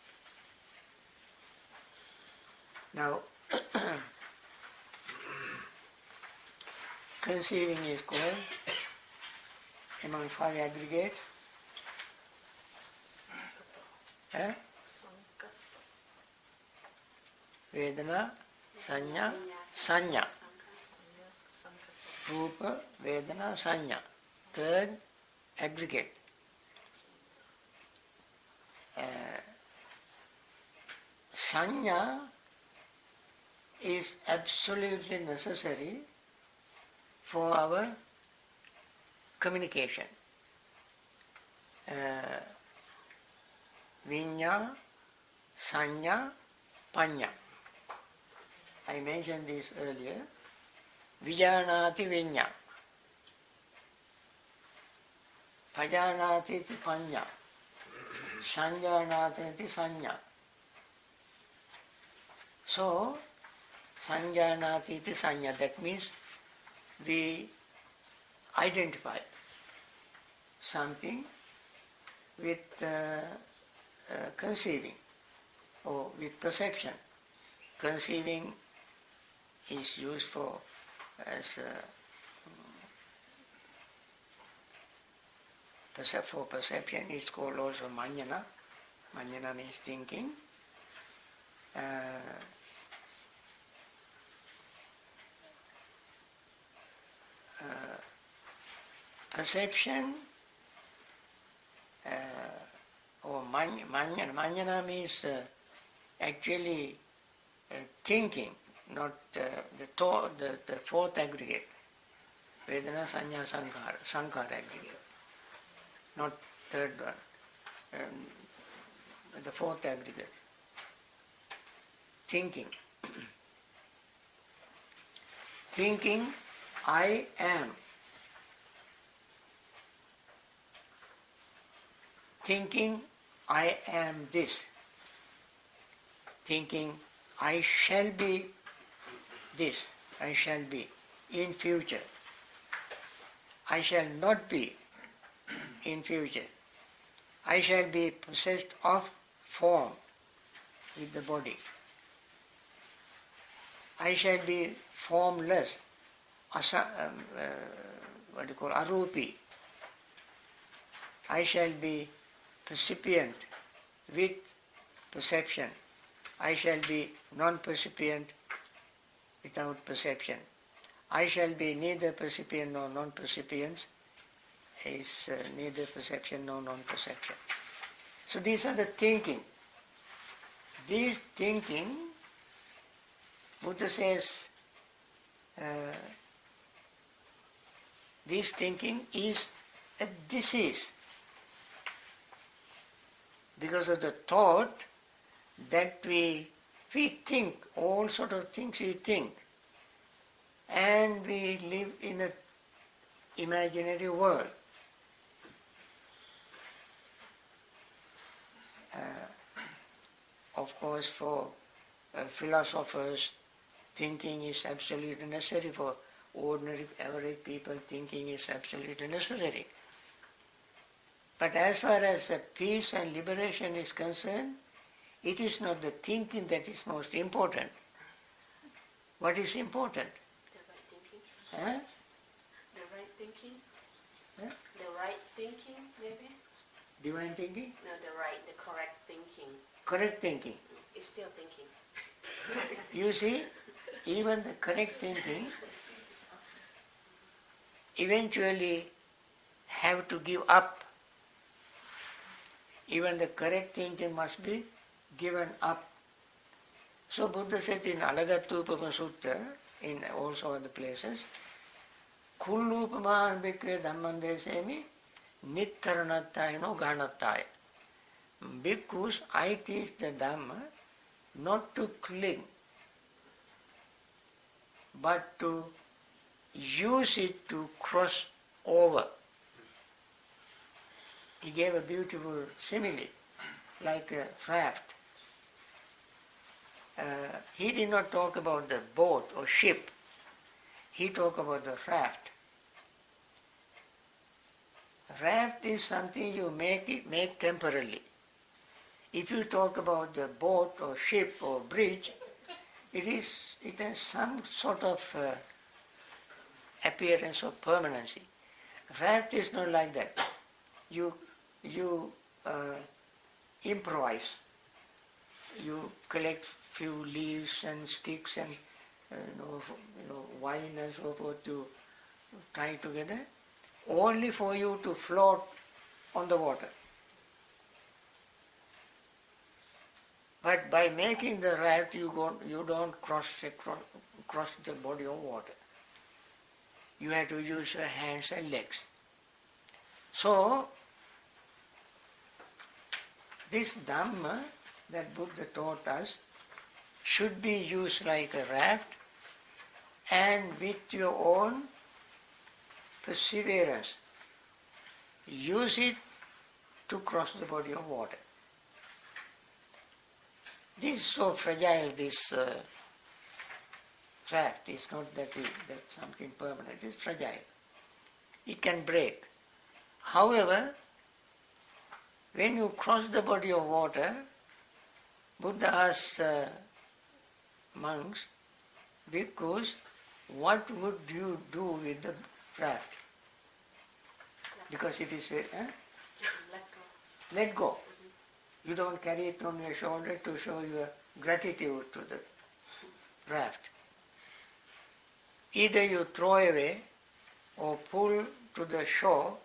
Now, conceiving is called, among five aggregates, Vedana, Sanya, Sanya. Rupa, Vedana, Sanya. Third aggregate. Sanya is absolutely necessary for our communication. Vinya, Sanya, Panya. I mentioned this earlier. Vijanati Vinya. Pajanati iti Panya. Sanjanati iti Sanya. So, Sanjanati iti Sanya, that means we identify something with conceiving or with perception. Conceiving is used for perception. It's called also manjana. Manjana means thinking. Perception or manjana means actually thinking, not the fourth aggregate. Vedana, Sanya, Sankhara, Sankhara aggregate, not third one, the fourth aggregate. Thinking. Thinking, I am. Thinking, I am this. Thinking, I shall be this. I shall be in future. I shall not be in future. I shall be possessed of form with the body. I shall be formless, what you call arupi. I shall be percipient with perception. I shall be non-percipient without perception. I shall be neither percipient nor non-percipient, is neither perception nor non-perception. So these are the thinking. This thinking, Buddha says, this thinking is a disease because of the thought that we think, all sort of things we think, and we live in an imaginary world. of course for philosophers, thinking is absolutely necessary. For ordinary, average people, thinking is absolutely necessary. But as far as peace and liberation is concerned, it is not the thinking that is most important. What is important? The right thinking. Huh? The right thinking. Huh? The right thinking, maybe? Divine thinking? No, the correct thinking. Correct thinking. It's still thinking. You see, even the correct thinking eventually have to give up. Even the correct thinking must be given up. So Buddha said in Dhātuvibhanga Sutta, in also other places, Kullupama bhikkhave dhamman desemi nittaranattaya no ganattaya. Bhikkhus, I teach the Dhamma not to cling, but to use it to cross over. He gave a beautiful simile, like a raft. He did not talk about the boat or ship. He talked about the raft. Raft is something you make temporarily. If you talk about the boat or ship or bridge, it has some sort of appearance of permanency. Raft is not like that. You improvise. You collect few leaves and sticks and wine and so forth to tie together, only for you to float on the water. But by making the raft, you don't cross the body of water. You have to use your hands and legs. So, this Dhamma that Buddha taught us should be used like a raft, and with your own perseverance, use it to cross the body of water. This is so fragile, this raft. It's not that that's something permanent, it's fragile. It can break. However, when you cross the body of water, Buddha asked monks, bhikkhus, what would you do with the raft? Because it is Let go. let go. You don't carry it on your shoulder to show your gratitude to the raft. Either you throw away or pull to the shore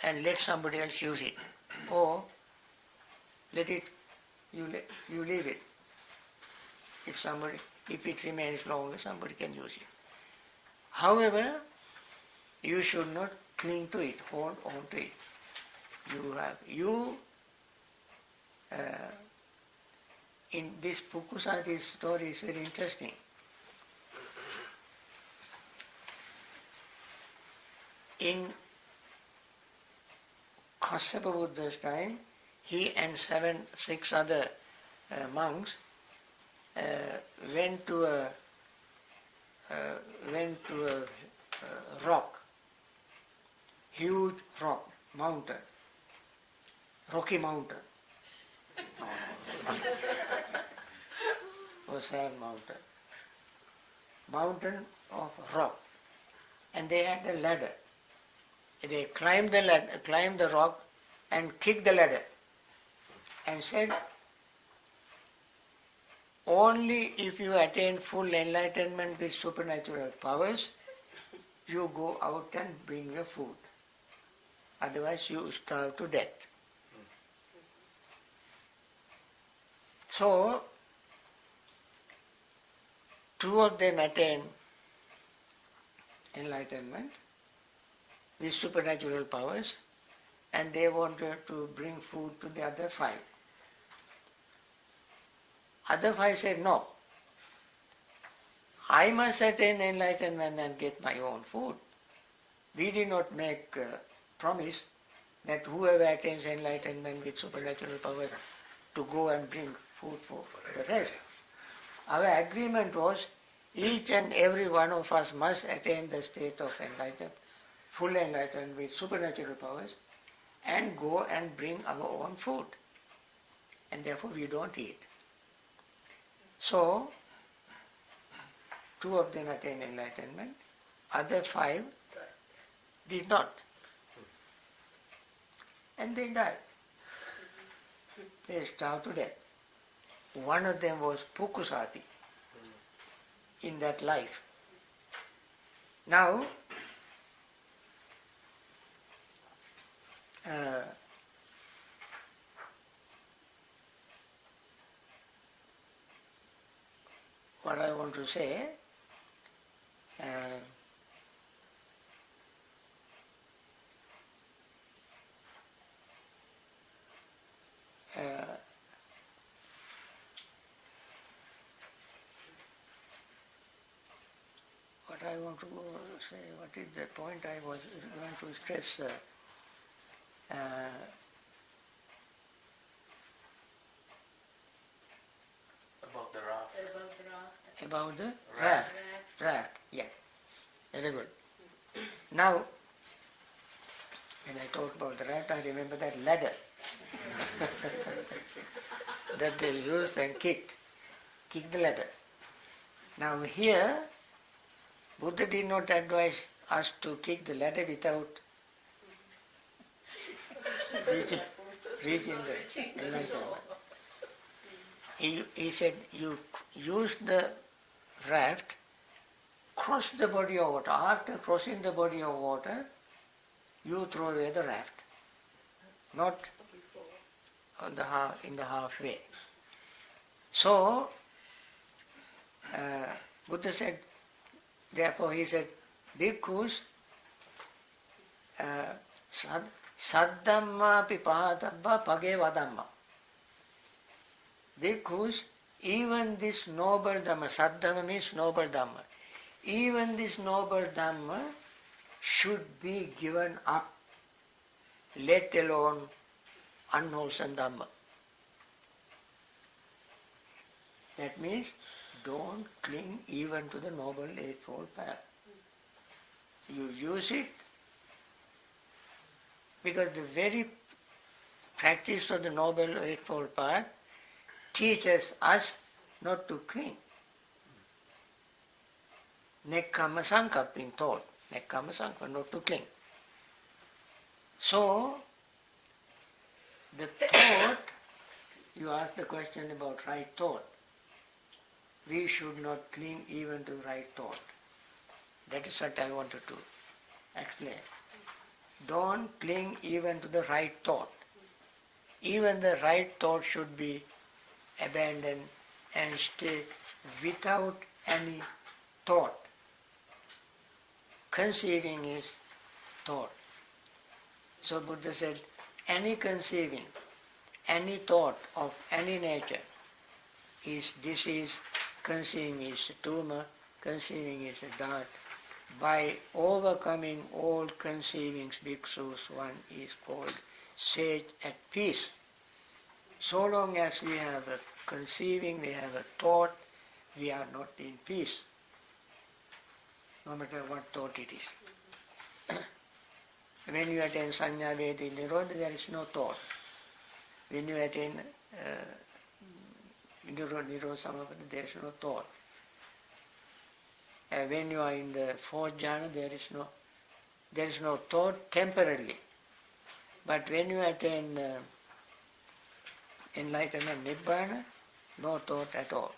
and let somebody else use it, or you leave it. If it remains longer, somebody can use it. However, you should not cling to it, hold on to it. In this Pukkusati story is very interesting. In Kassapa Buddha's time, he and 6 other monks went to a rock, huge rock, mountain, Rocky Mountain, or sand mountain of rock, and they had a ladder. They climbed the rock and kicked the ladder and said, only if you attain full enlightenment with supernatural powers, you go out and bring the food. Otherwise you starve to death. So, 2 of them attained enlightenment with supernatural powers, and they wanted to bring food to the other 5. Other 5 said, no, I must attain enlightenment and get my own food. We did not make a promise that whoever attains enlightenment with supernatural powers to go and bring food for the rest. Our agreement was each and every one of us must attain the state of enlightenment, full enlightenment with supernatural powers, and go and bring our own food. And therefore we don't eat. So, 2 of them attained enlightenment, other 5 did not. And they died. They starved to death. One of them was Pukkusati in that life. Now, what I want to say, what I want to say, what is the point I was going to stress? About the raft. About the Raft. raft, yeah. Very good. Now, when I talk about the raft, I remember that ladder that they used and kicked the ladder. Now here, Buddha did not advise us to kick the ladder without reaching the enlightenment. He said, you use the raft, cross the body of water. After crossing the body of water, you throw away the raft, not on in the halfway. So, Buddha said, therefore he said, bhikkhus, saddhamma pi pahatabba page vadamma. Bhikkhus, even this noble Dhamma, saddhamma means noble Dhamma, even this noble Dhamma should be given up, let alone unwholesome Dhamma. That means don't cling even to the Noble Eightfold Path. You use it because the very practice of the Noble Eightfold Path teaches us not to cling. Nekkhamma sankappa being taught. Nekkhamma sankappa, not to cling. So, the thought, you asked the question about right thought. We should not cling even to right thought. That is what I wanted to explain. Don't cling even to the right thought. Even the right thought should be abandoned and stay without any thought. Conceiving is thought. So Buddha said, any conceiving, any thought of any nature this is conceiving is a tumor, conceiving is a dart. By overcoming all conceivings, bhikkhus, one is called sage at peace. So long as we have a conceiving, we have a thought, we are not in peace. No matter what thought it is. When you attain sanya vedi nirodha, there is no thought. When you attain nirodha samapada, there is no thought. When you are in the 4th jhana, there is no thought temporarily. But when you attain enlightenment, Nibbana, no thought at all.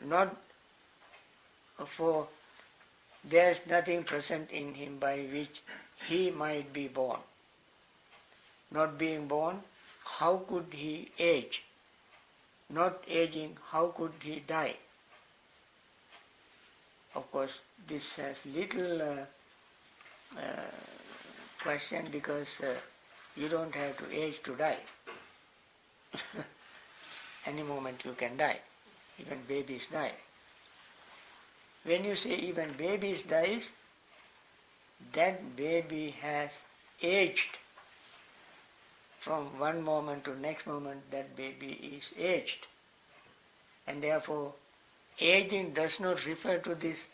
Not for there is nothing present in him by which he might be born. Not being born, how could he age? Not aging, how could he die? Of course, this has little question because you don't have to age to die. Any moment you can die. Even babies die. When you say even babies dies, that baby has aged. From one moment to next moment, that baby is aged. And therefore, aging does not refer to this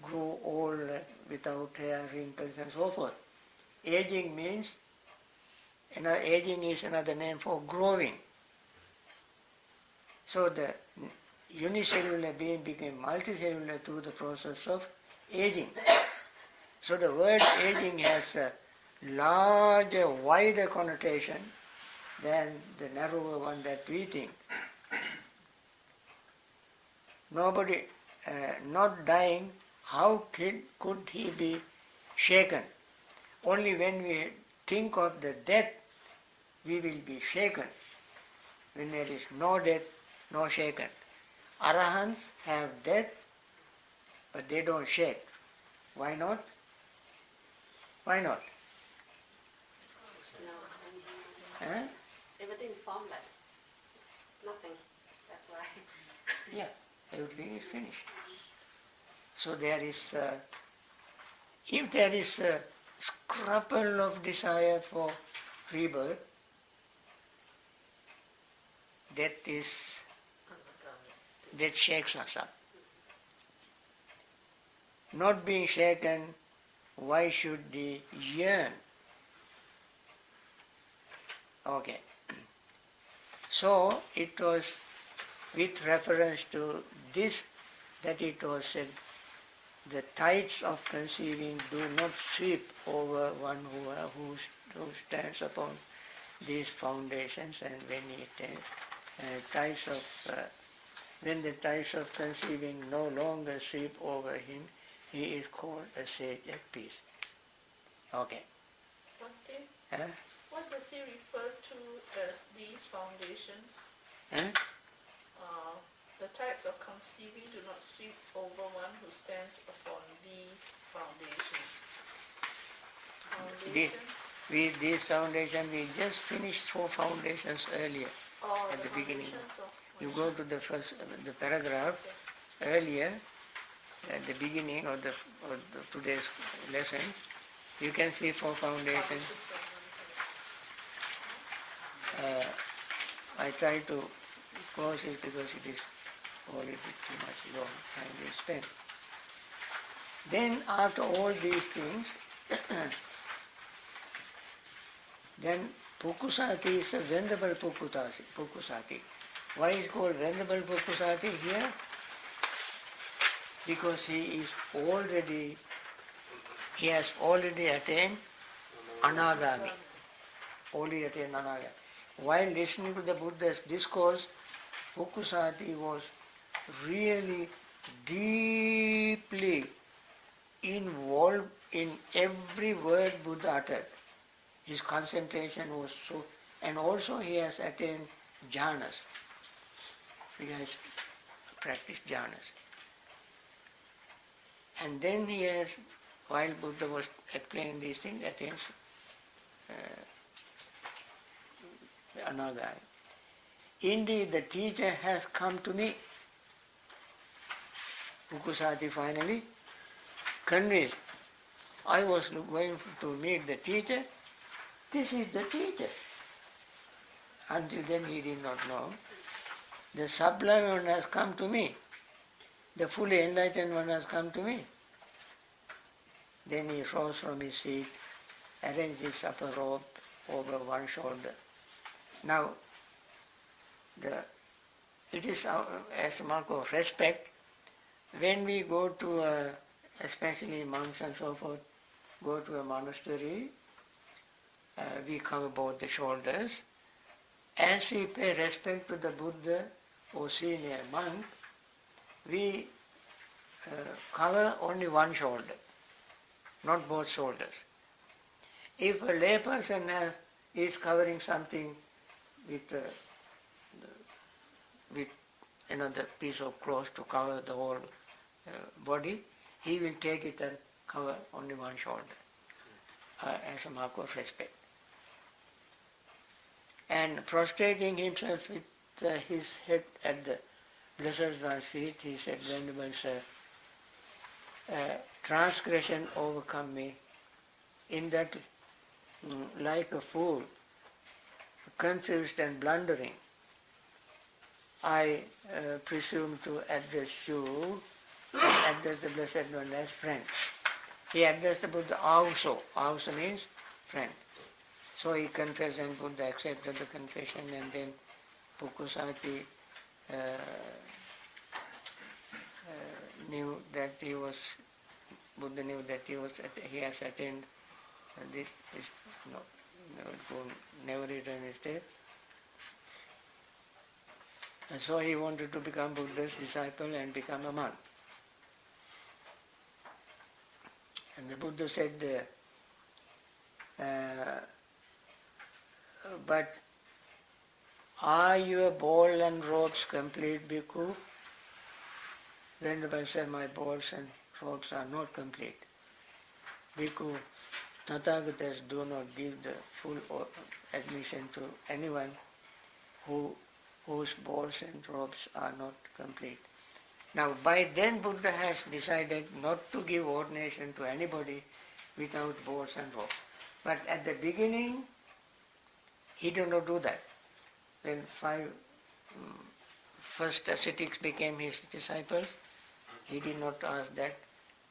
grow old without hair, wrinkles and so forth. Aging means, aging is another name for growing. So the unicellular being became multicellular through the process of aging. So the word aging has a larger, wider connotation than the narrower one that we think. Nobody, not dying, how could he be shaken? Only when we think of the death, we will be shaken. When there is no death, no shaken. Arahants have death, but they don't shake. Why not? Why not? Huh? Everything is formless. Nothing. That's why. Yeah, everything is finished. So there is, if there is a scruple of desire for rebirth, that shakes us up. Not being shaken, why should we yearn? Okay. So it was with reference to this that it was said, the tides of conceiving do not sweep over one who stands upon these foundations, and when when the tides of conceiving no longer sweep over him, he is called a sage at peace. Okay. Bhante, what does he refer to as these foundations? The tides of conceiving do not sweep over one who stands upon these foundations. These foundations, we just finished 4 foundations earlier at the beginning. You go to the paragraph earlier, at the beginning of the today's lessons, you can see 4 foundations. I try to close it because it is already too much long time we spent. Then after all these things, then Pukkusati is a venerable Pukkusati. Why is called venerable Pukkusati here? Because he has already attained Anagami. Already attained Anagami. While listening to the Buddha's discourse, Pukkusati was really deeply involved in every word Buddha uttered. His concentration was so, and also he has attained jhanas. He has practiced jhanas. And then he has, while Buddha was explaining these things, attains Anagami. Indeed, the teacher has come to me. Pukkusati finally convinced. I was going to meet the teacher. This is the teacher. Until then he did not know. The sublime one has come to me. The fully enlightened one has come to me. Then he rose from his seat, arranged his upper robe over one shoulder. Now, it is as a mark of respect, when we go to, especially monks and so forth, go to a monastery, we cover both the shoulders. As we pay respect to the Buddha or senior monk, we cover only one shoulder, not both shoulders. If a layperson is covering something with another piece of cloth to cover the whole body, he will take it and cover only one shoulder as a mark of respect. And prostrating himself with his head at the Blessed One's feet, he said, Venerable Sir, transgression overcome me, in that like a fool, confused and blundering, I presume to address you, address the Blessed One as friend. He addressed the Buddha also. Also means friend. So he confessed and Buddha accepted the confession, and then Pukkusati knew that Buddha knew that he has attained this never return state. And so he wanted to become Buddha's disciple and become a monk. And the Buddha said, but are your ball and robes complete, bhikkhu? Venerable said, my balls and robes are not complete. Bhikkhu, Tathagatas do not give the full admission to anyone whose balls and robes are not complete. Now by then Buddha has decided not to give ordination to anybody without balls and robes. But at the beginning, he did not do that. When first ascetics became his disciples, he did not ask that.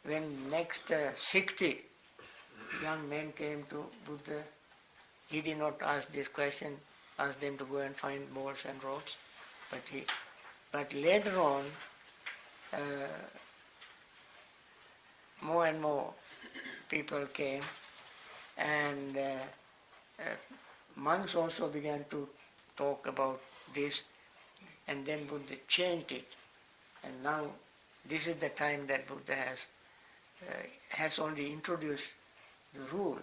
When next 60 young men came to Buddha, he did not ask this question, ask them to go and find balls and robes. But later on, more and more people came, and monks also began to talk about this, and then Buddha changed it. And now this is the time that Buddha has only introduced the rule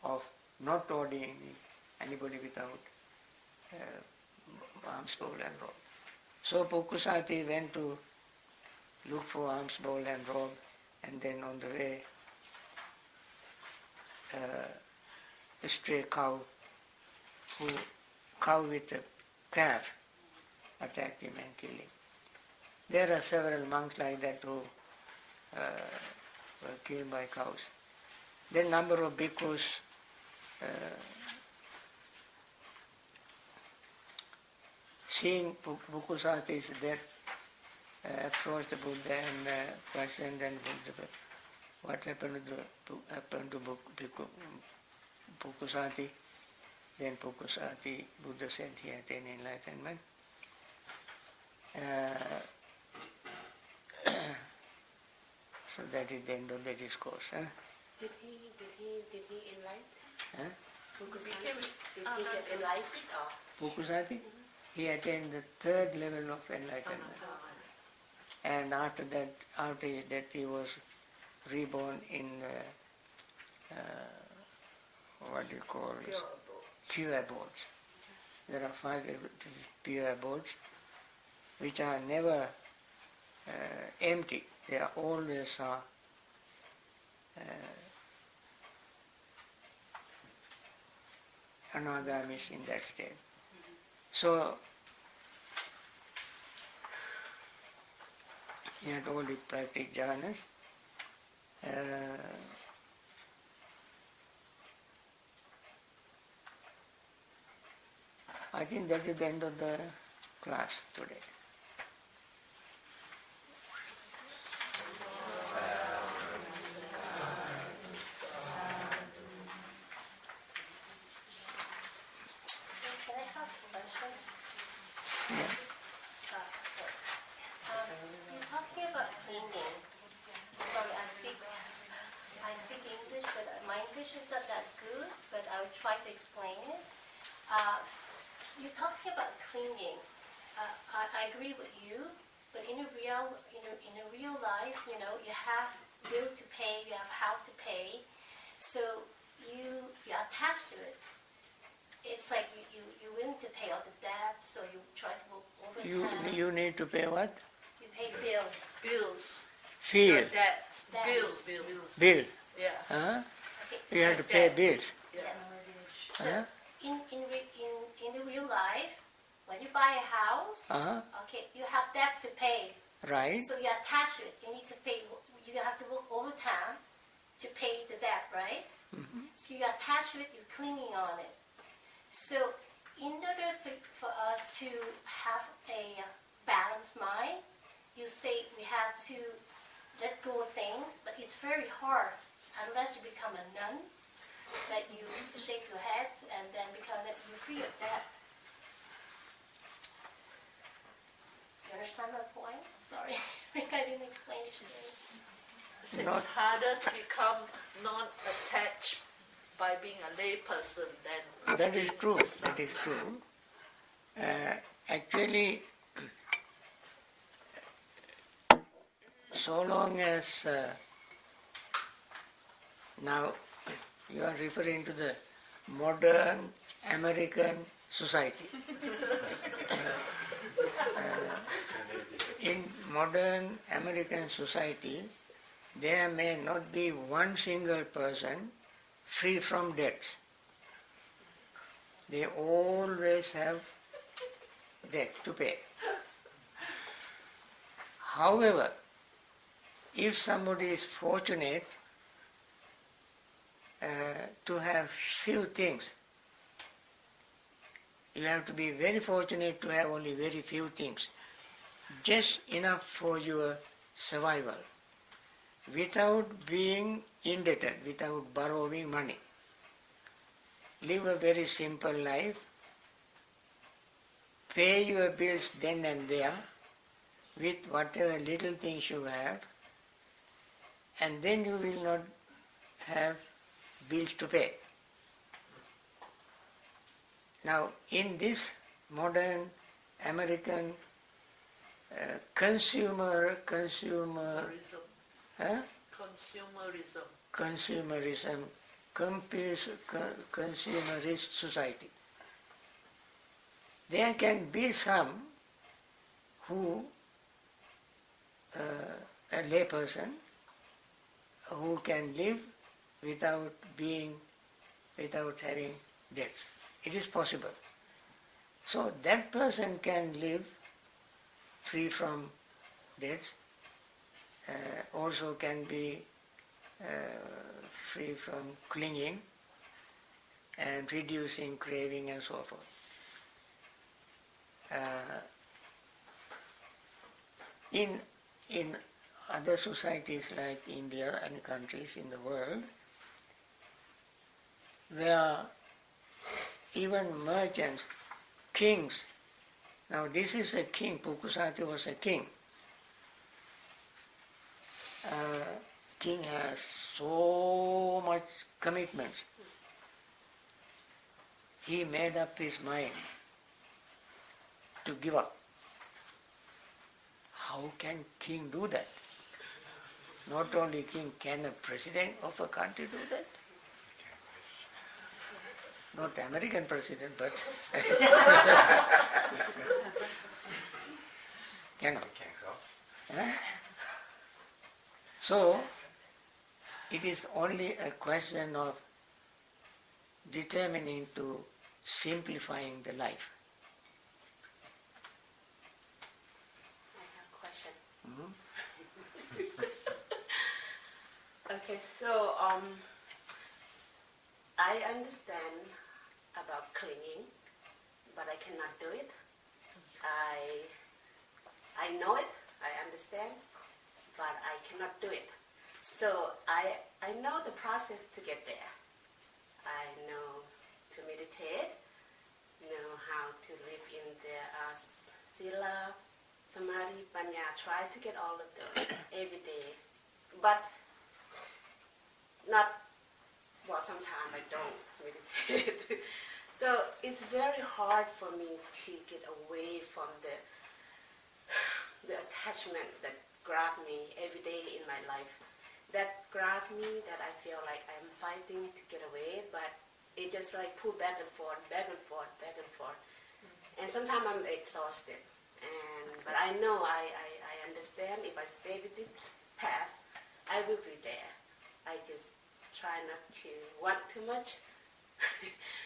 of not ordaining anybody without alms bowl and robe. So Pukkusati went to look for alms bowl and robe, and then on the way a stray cow with a calf attacked him and killed him. There are several monks like that who were killed by cows. Then number of bhikkhus seeing Pukkusati's death approached the Buddha and questioned and Buddha, what happened to Pukkusati? Then Pukkusati, Buddha said he attained enlightenment. So that is the end of the discourse. Huh? Did he enlighten? Huh? Pukkusati? Did he get enlightened? Pukkusati? He attained the third level of enlightenment. And after his death, he was reborn in what do you call it? Pure abodes. There are 5 pure abodes which are never empty. They are always anagamis in that state. So he had only practiced jhanas. I think that is the end of the class today. Can I have a question? Yeah. Sorry. You're talking about clinging. Sorry, I speak English, but my English is not that good, but I'll try to explain it. You're talking about clinging. I agree with you, but in a real life, you have bill to pay, you have house to pay, so you're attached to it. It's like you're willing to pay all the debts, so you try to work overtime. You need to pay what? You pay bills. Bills. Fee. Your debts. Debts. Bill. Yeah. Huh? Okay, You have to pay bills. yes. So Huh? in the real life, when you buy a house, Uh-huh. okay, you have debt to pay. Right. So you're attached to it. You need to pay. you have to work overtime to pay the debt, right? So you're attached to it, you're clinging on it. So in order for us to have a balanced mind, you say we have to let go of things, but it's very hard unless you become a nun, that you shake your head and then become that you're free of that. You understand my point? I'm sorry, I didn't explain it to you. So it's harder to become non-attached by being a lay person than That is being true. a son. That is true. Actually, so long as now you are referring to the modern American society. In modern American society, there may not be one single person free from debts. They always have debt to pay. However, if somebody is fortunate to have few things, you have to be very fortunate to have only very few things, just enough for your survival, without being indebted, without borrowing money. Live a very simple life, pay your bills then and there with whatever little things you have, and then you will not have bills to pay. Now, in this modern American consumerism, consumerist society, there can be some who, a lay person, who can live without having debts. It is possible. So that person can live free from debts, also can be free from clinging and reducing craving and so forth. In other societies like India and countries in the world, where even merchants, kings, now this is a king, Pukkusati was a king. King has so much commitments. He made up his mind to give up. How can king do that? Not only king, can a president of a country do that? Not American president, but cannot. Huh? So, it is only a question of determining to simplifying the life. I have a question. Mm-hmm. Okay, so I understand about clinging, but I cannot do it. I know it, I understand, but I cannot do it. So I know the process to get there. I know to meditate, know how to live in the sila, samadhi, panya. Try to get all of those every day, but not. Well, sometimes I don't meditate. So it's very hard for me to get away from the attachment that grab me every day in my life. That grab me, that I feel like I'm fighting to get away, but it just like pull back and forth, back and forth, back and forth. And sometimes I'm exhausted. But I know, I understand if I stay with this path, I will be there. I just try not to want too much.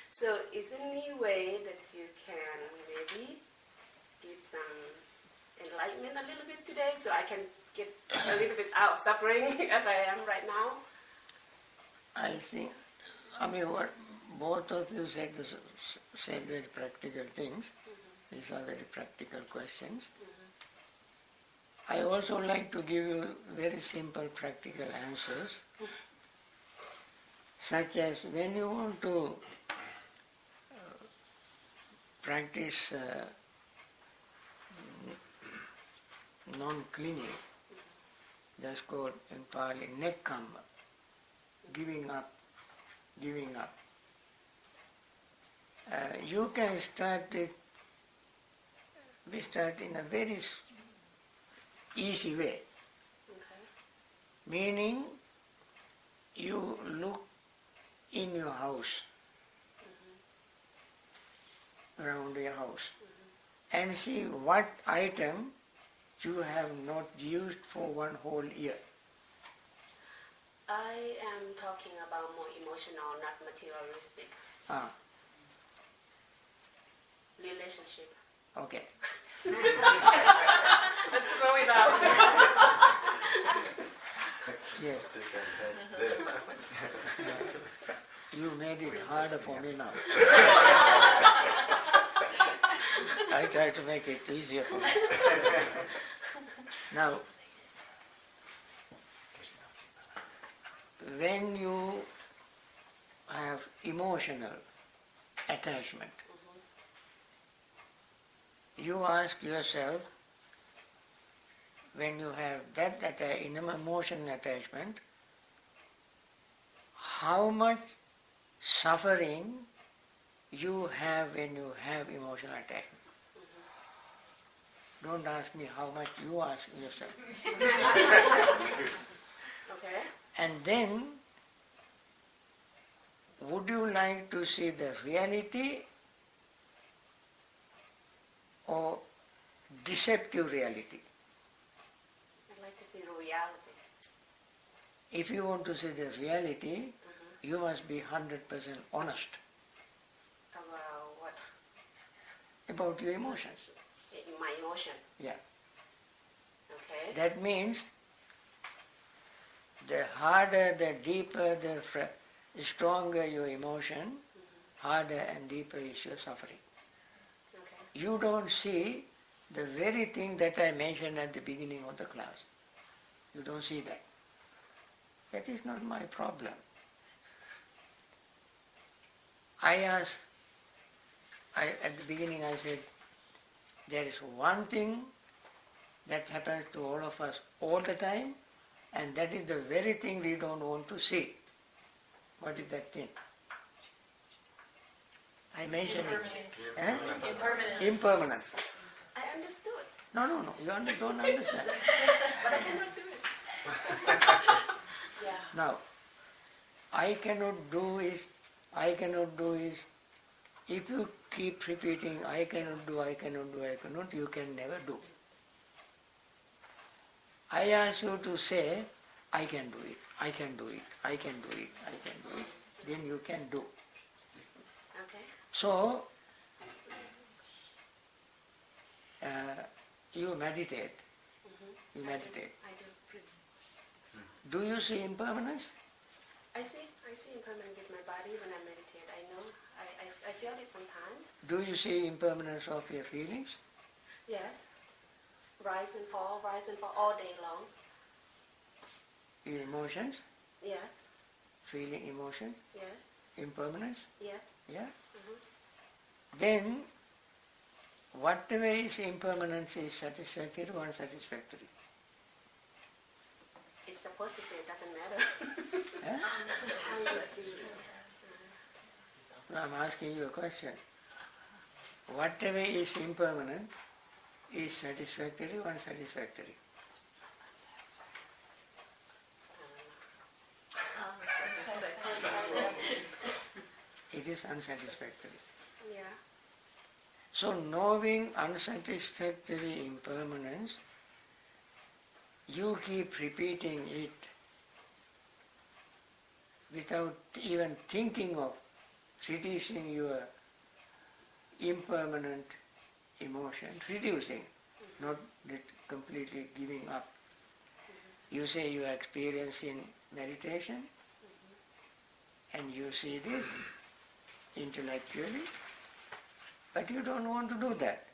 So is there any way that you can maybe give some enlightenment a little bit today so I can get a little bit out of suffering as I am right now? I think, what both of you said said very practical things. These are very practical questions. I also like to give you very simple practical answers, such as when you want to practice non-clinging, that's called in Pali nekkhamma, giving up. You can start in a very easy way. Okay. Meaning, you look in your house, around your house, and see what item you have not used for one whole year. I am talking about more emotional, not materialistic. Relationship. Okay. Let's throw it out. Yes. You made it harder for me now. I try to make it easier for me. Now, when you have emotional attachment, you ask yourself, when you have that emotional attachment, how much suffering you have when you have emotional attachment. Don't ask me how much, you ask yourself. Okay. And then, would you like to see the reality or deceptive reality? I'd like to see the reality. If you want to see the reality, you must be 100% honest About what? about your emotions. My emotion. Yeah. Okay. That means the harder, the deeper, the stronger your emotion, harder and deeper is your suffering. Okay. You don't see the very thing that I mentioned at the beginning of the class. You don't see that. That is not my problem. At the beginning I said, there is one thing that happens to all of us all the time, and that is the very thing we don't want to see. What is that thing? I mentioned Impermanence. it. Eh? Impermanence. Impermanence. I understood, No, you don't understand. but I cannot do it. Yeah. Now, I cannot do is, if you keep repeating, I cannot do, you can never do. I ask you to say, I can do it, then you can do. Okay. So, you meditate. You meditate. I do. Do you see impermanence? I see impermanence with my body when I meditate. I know. I feel it sometimes. Do you see impermanence of your feelings? Yes. Rise and fall all day long. Your emotions? Yes. Feeling emotions? Yes. Impermanence? Yes. Yeah? Then, whatever is impermanence is satisfactory or unsatisfactory? It's supposed to say it doesn't matter. Eh? How you feel. No, I'm asking you a question. Whatever is impermanent is satisfactory or unsatisfactory? It is unsatisfactory. Yeah. So knowing unsatisfactory impermanence, you keep repeating it without even thinking of reducing your impermanent emotion, reducing, not completely giving up. You say you experience in meditation, and you see this intellectually, but you don't want to do that.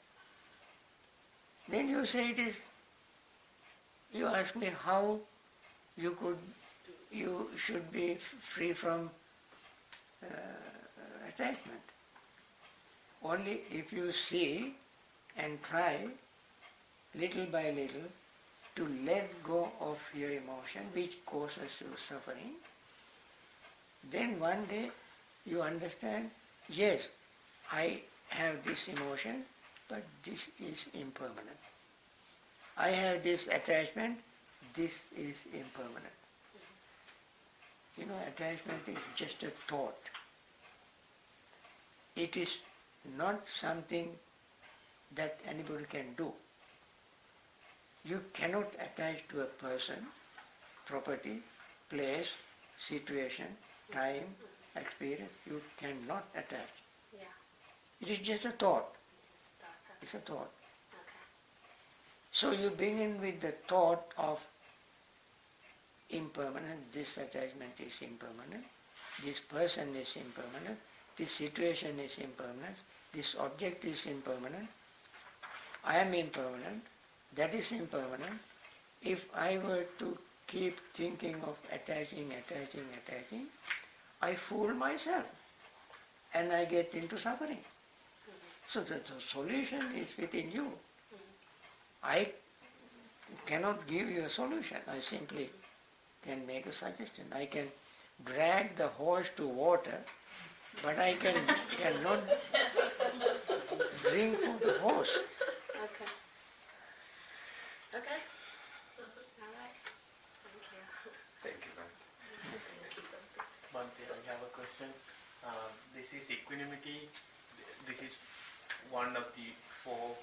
Then you say it is, you ask me how you should be free from attachment. Only if you see and try little by little to let go of your emotion which causes you suffering, then one day you understand, yes, I have this emotion, but this is impermanent. I have this attachment, this is impermanent. You know, attachment is just a thought. It is not something that anybody can do. You cannot attach to a person, property, place, situation, time, experience. You cannot attach. Yeah. It is just a thought. Just start. It's a thought. Okay. So you begin with the thought of impermanent. This attachment is impermanent. This person is impermanent. This situation is impermanent. This object is impermanent. I am impermanent. That is impermanent. If I were to keep thinking of attaching, I fool myself and I get into suffering. So the solution is within you. I cannot give you a solution. I simply can make a suggestion. I can drag the horse to water, but I cannot drink from the horse. Okay. Okay. All right. Thank you. Thank you, Bhante. Bhante, I have a question. This is equanimity. This is one of the four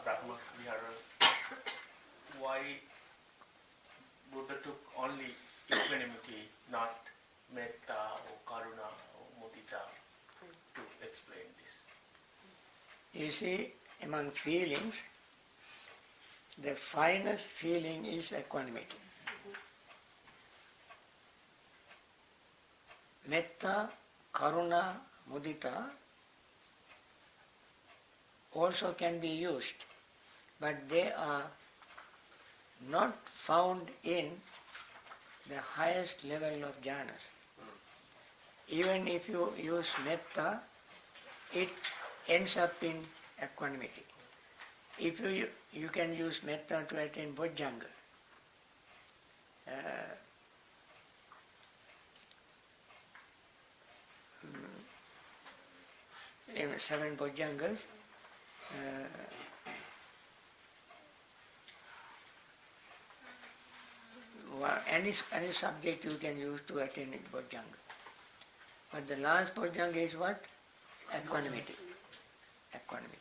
Brahma Viharas. Why Buddha took only equanimity, not metta or karuna or mudita, to explain this? You see, among feelings, the finest feeling is equanimity. Metta, karuna, mudita also can be used, but they are not found in the highest level of jhanas. Even if you use metta, it ends up in equanimity. If you can use metta to attain bojjhanga. 7 bojjhangas. Any subject you can use to attain it bojjhanga. But the last bojjhanga is what? Equanimity. Equanimity.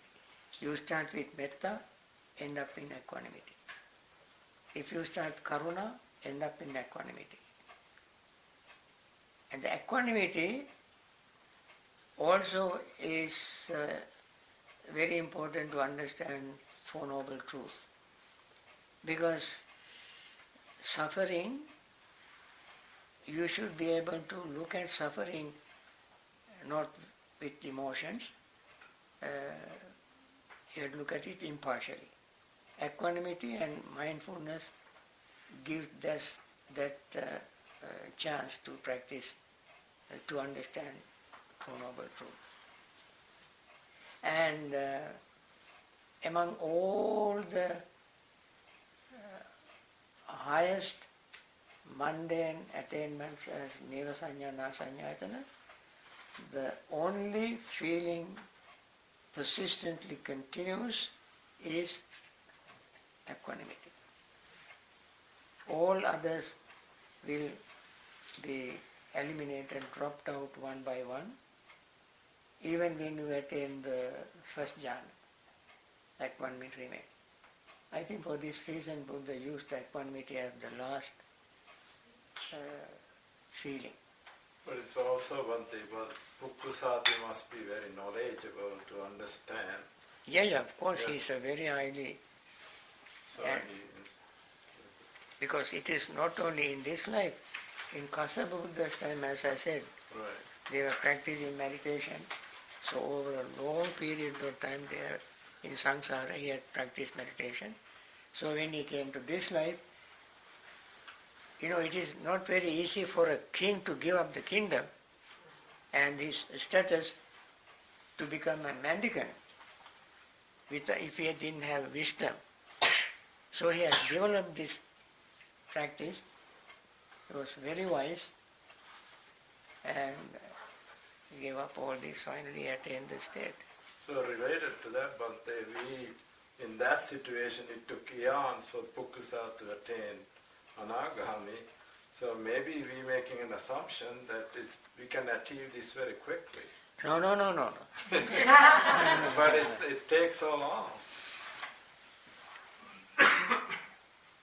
You start with metta, end up in equanimity. If you start karuna, end up in equanimity. And the equanimity also is very important to understand Four Noble Truths. Because suffering, you should be able to look at suffering not with emotions, you have to look at it impartially. Equanimity and mindfulness gives that chance to practice, to understand Four Noble Truths. And among all the highest mundane attainments as neva sanya na sanyayatana, the only feeling persistently continues is equanimity. All others will be eliminated, dropped out one by one. Even when you attain the first jhana, equanimity remains. I think for this reason Buddha used equanimity as the last feeling. But it's also Bhante, but Pukkusati must be very knowledgeable to understand. Yeah, of course, Yeah. he is a very highly... So Yeah. Because it is not only in this life. In Kassapa Buddha's time, as I said, Right. they were practicing meditation. So over a long period of time they are in samsara, he had practiced meditation. So when he came to this life, it is not very easy for a king to give up the kingdom and his status to become a mendicant if he didn't have wisdom. So he has developed this practice. He was very wise and he gave up all this, finally attained the state. So related to that, Bhante, in that situation it took eons for Pukkusati to attain Anagami. So maybe we making an assumption that we can achieve this very quickly. No. But it takes so long.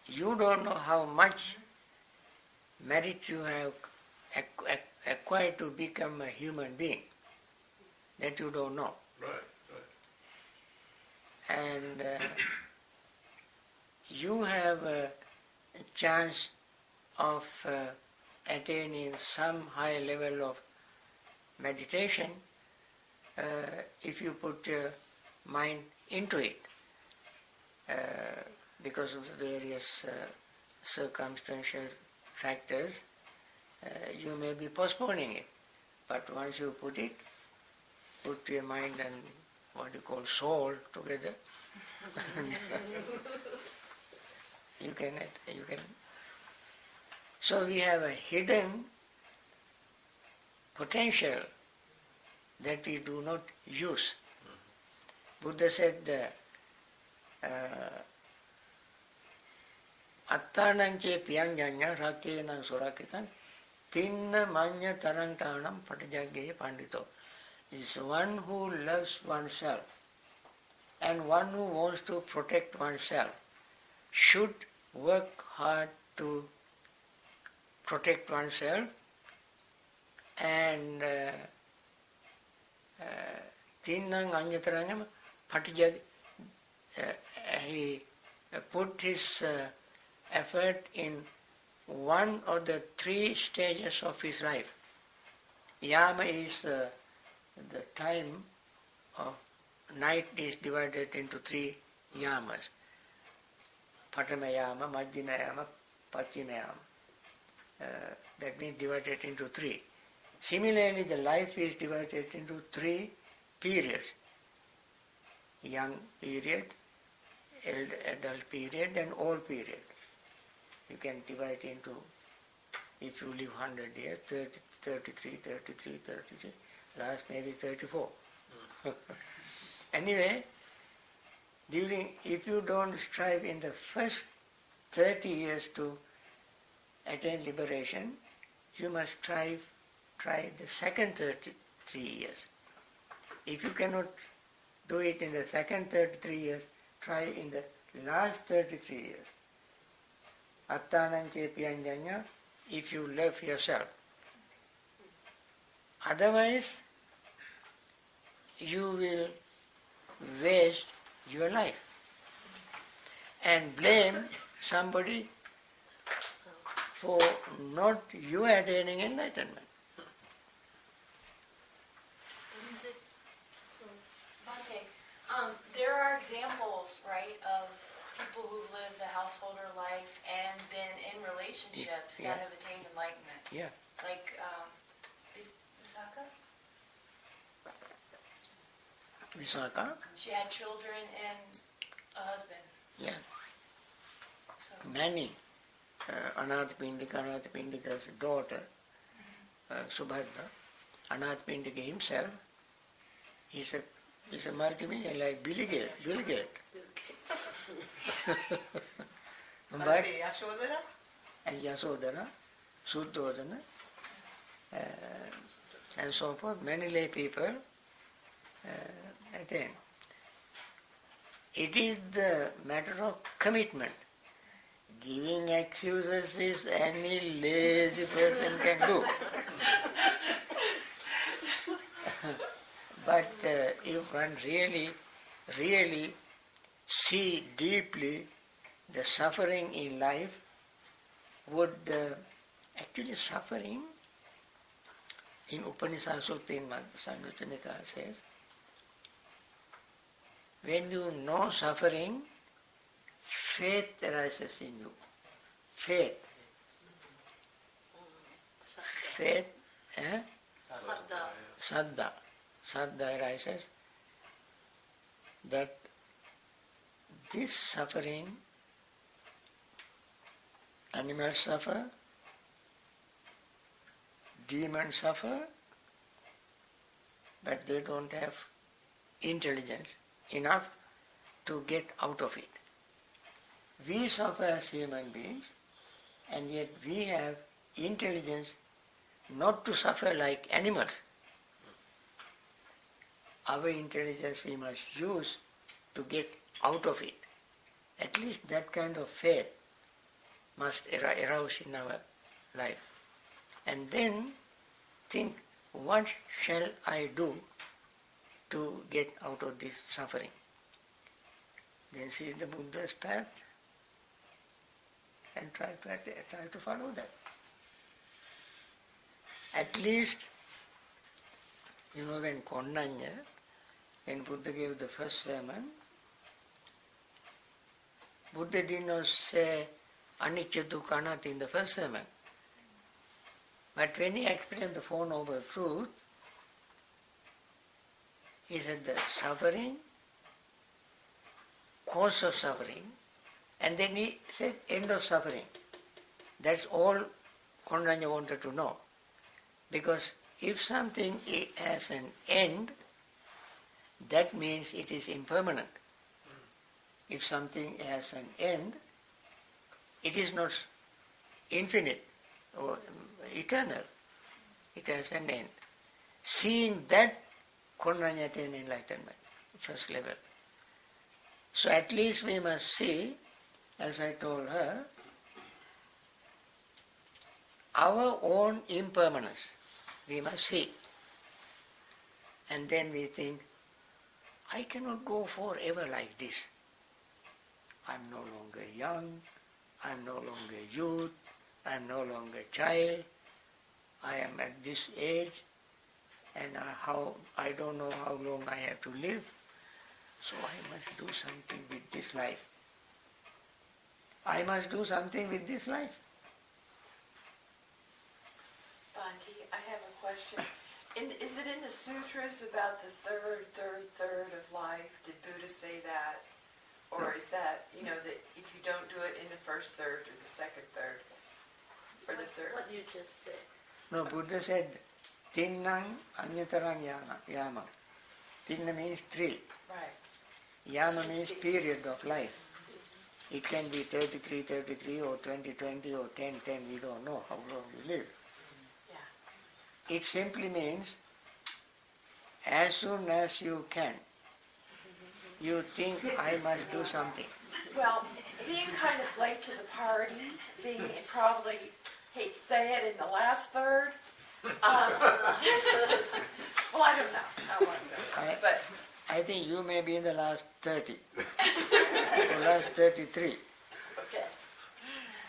You don't know how much merit you have acquired to become a human being. That you don't know. Right. And you have a chance of attaining some high level of meditation if you put your mind into it. Because of the various circumstantial factors, you may be postponing it. But once you put your mind and what you call soul together, you can. So we have a hidden potential that we do not use. Buddha said, Attaining Nibbana rakenang surakitan tinna manya tarantanam patajaggeya pandito. Is one who loves oneself and one who wants to protect oneself should work hard to protect oneself and tinnang anyatarangam patijag he put his effort in one of the 3 stages of his life. Yama is the time of night is divided into 3 yamas. Patama yama, Majjhina yama, Pachina yama. That means divided into 3. Similarly, the life is divided into 3 periods. Young period, adult period and old period. You can divide into, if you live 100 years, 30, 33, 33, 33, last maybe 34. Anyway, if you don't strive in the first 30 years to attain liberation, you must try the second 33 years. If you cannot do it in the second 33 years, try in the last 33 years. Attaining Nibbana, if you love yourself. Otherwise, you will waste your life and blame somebody for not you attaining enlightenment. Bhante, there are examples, right, of people who live the householder life and been in relationships that have attained enlightenment. Yeah. Like Visakha? Visakha? She had children and a husband. Yeah. So, Many. Anathapindika's daughter, Subhadra, Anathapindika himself, he's a multimillionaire like Bill Gates. But and Yasodhara, Suddhodana, and so forth, many lay people attain. It is the matter of commitment. Giving excuses is any lazy person can do. But if one really see deeply the suffering in life would actually suffering, in Upanishad Sutta in Samyutta Nikaya says, when you know suffering, faith arises in you. Faith. Faith, Saddha. Saddha arises that this suffering, animals suffer, demons suffer, but they don't have intelligence enough to get out of it. We suffer as human beings, and yet we have intelligence not to suffer like animals. Our intelligence we must use to get out of it. At least that kind of faith must arouse in our life. And then think, what shall I do to get out of this suffering? Then see the Buddha's path and try to follow that. At least, when Kondanya, when Buddha gave the first sermon, Buddha did not say anicca dukkha anatta in the first sermon. But when he explained the Four Noble Truths, he said the suffering, cause of suffering, and then he said end of suffering. That's all Kondanya wanted to know. Because if something has an end, that means it is impermanent. If something has an end, it is not infinite or eternal. It has an end. Seeing that, Kondanya attained enlightenment, first level. So at least we must see, as I told her, our own impermanence. We must see. And then we think, I cannot go forever like this. I'm no longer young, I'm no longer youth, I'm no longer child, I am at this age, and I don't know how long I have to live, so I must do something with this life. I must do something with this life. Bhante, I have a question. Is it in the sutras about the third of life? Did Buddha say that? Or is that, that if you don't do it in the first third or the second third, or the third? What you just said. No, Buddha said, Tinnang Anyataram Yama. Tinna means three. Right. Yama means period of life. It can be 33 or 20 or 10, we don't know how long we live. Yeah. It simply means as soon as you can, you think I must do something. Well, being kind of late to the party, being probably, hate to say it, in the last third. Well, I don't know. But I think you may be in the last 30 or last 33. okay.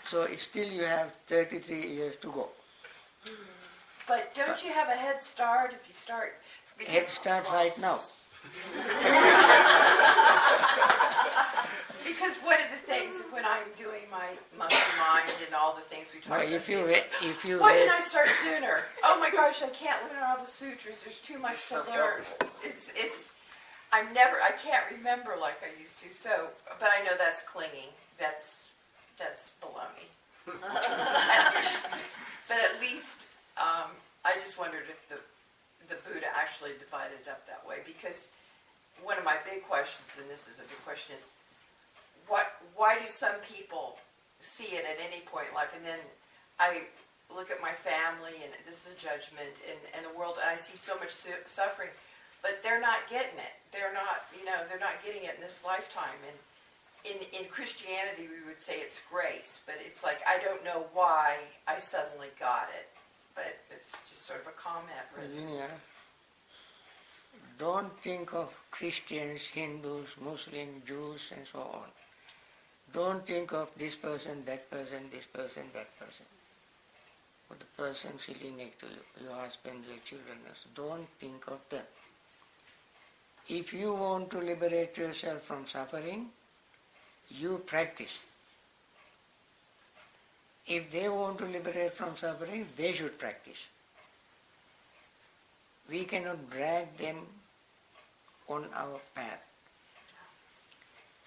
So still you have 33 years to go. But don't you have a head start if you start? Head start right now. Because one of the things when I'm doing my monkey mind and all the things we talk about, why didn't I start sooner? Oh my gosh, I can't learn all the sutras. There's too much to learn. I can't remember like I used to. So, but I know that's clinging. That's baloney. But at least I just wondered if the Buddha actually divided it up that way, because one of my big questions, and this is a big question, is why do some people see it at any point in life, and then I look at my family, and this is a judgment, and the world, and I see so much suffering, but they're not getting it. They're not getting it in this lifetime. And in Christianity, we would say it's grace, but it's like, I don't know why I suddenly got it. But it's just sort of a comment. Virginia, don't think of Christians, Hindus, Muslims, Jews, and so on. Don't think of this person, that person, this person, that person. Or the person sitting next to you, your husband, your children. Don't think of them. If you want to liberate yourself from suffering, you practice. If they want to liberate from suffering, they should practice. We cannot drag them on our path.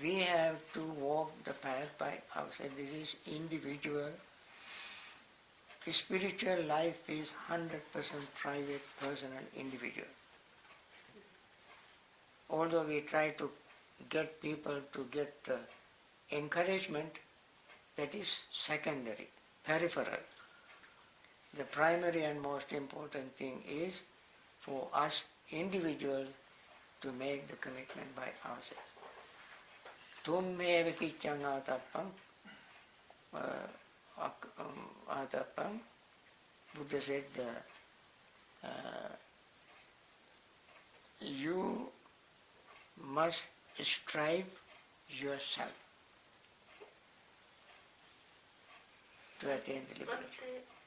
We have to walk the path by ourselves. This is individual. Spiritual life is 100% private, personal, individual. Although we try to get people to get encouragement, that is secondary, peripheral. The primary and most important thing is for us individuals to make the commitment by ourselves. Tummeva kiccang atappam, Buddha said, you must strive yourself to attain the liberation.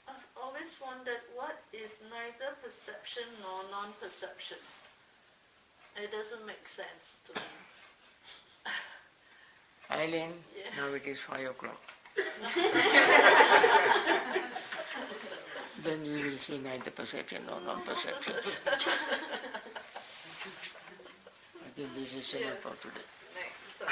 But I've always wondered what is neither perception nor non-perception. It doesn't make sense to me. Eileen, Yes. now it is 5 o'clock. Then we will see neither perception nor non-perception. I think this is enough for today. Next.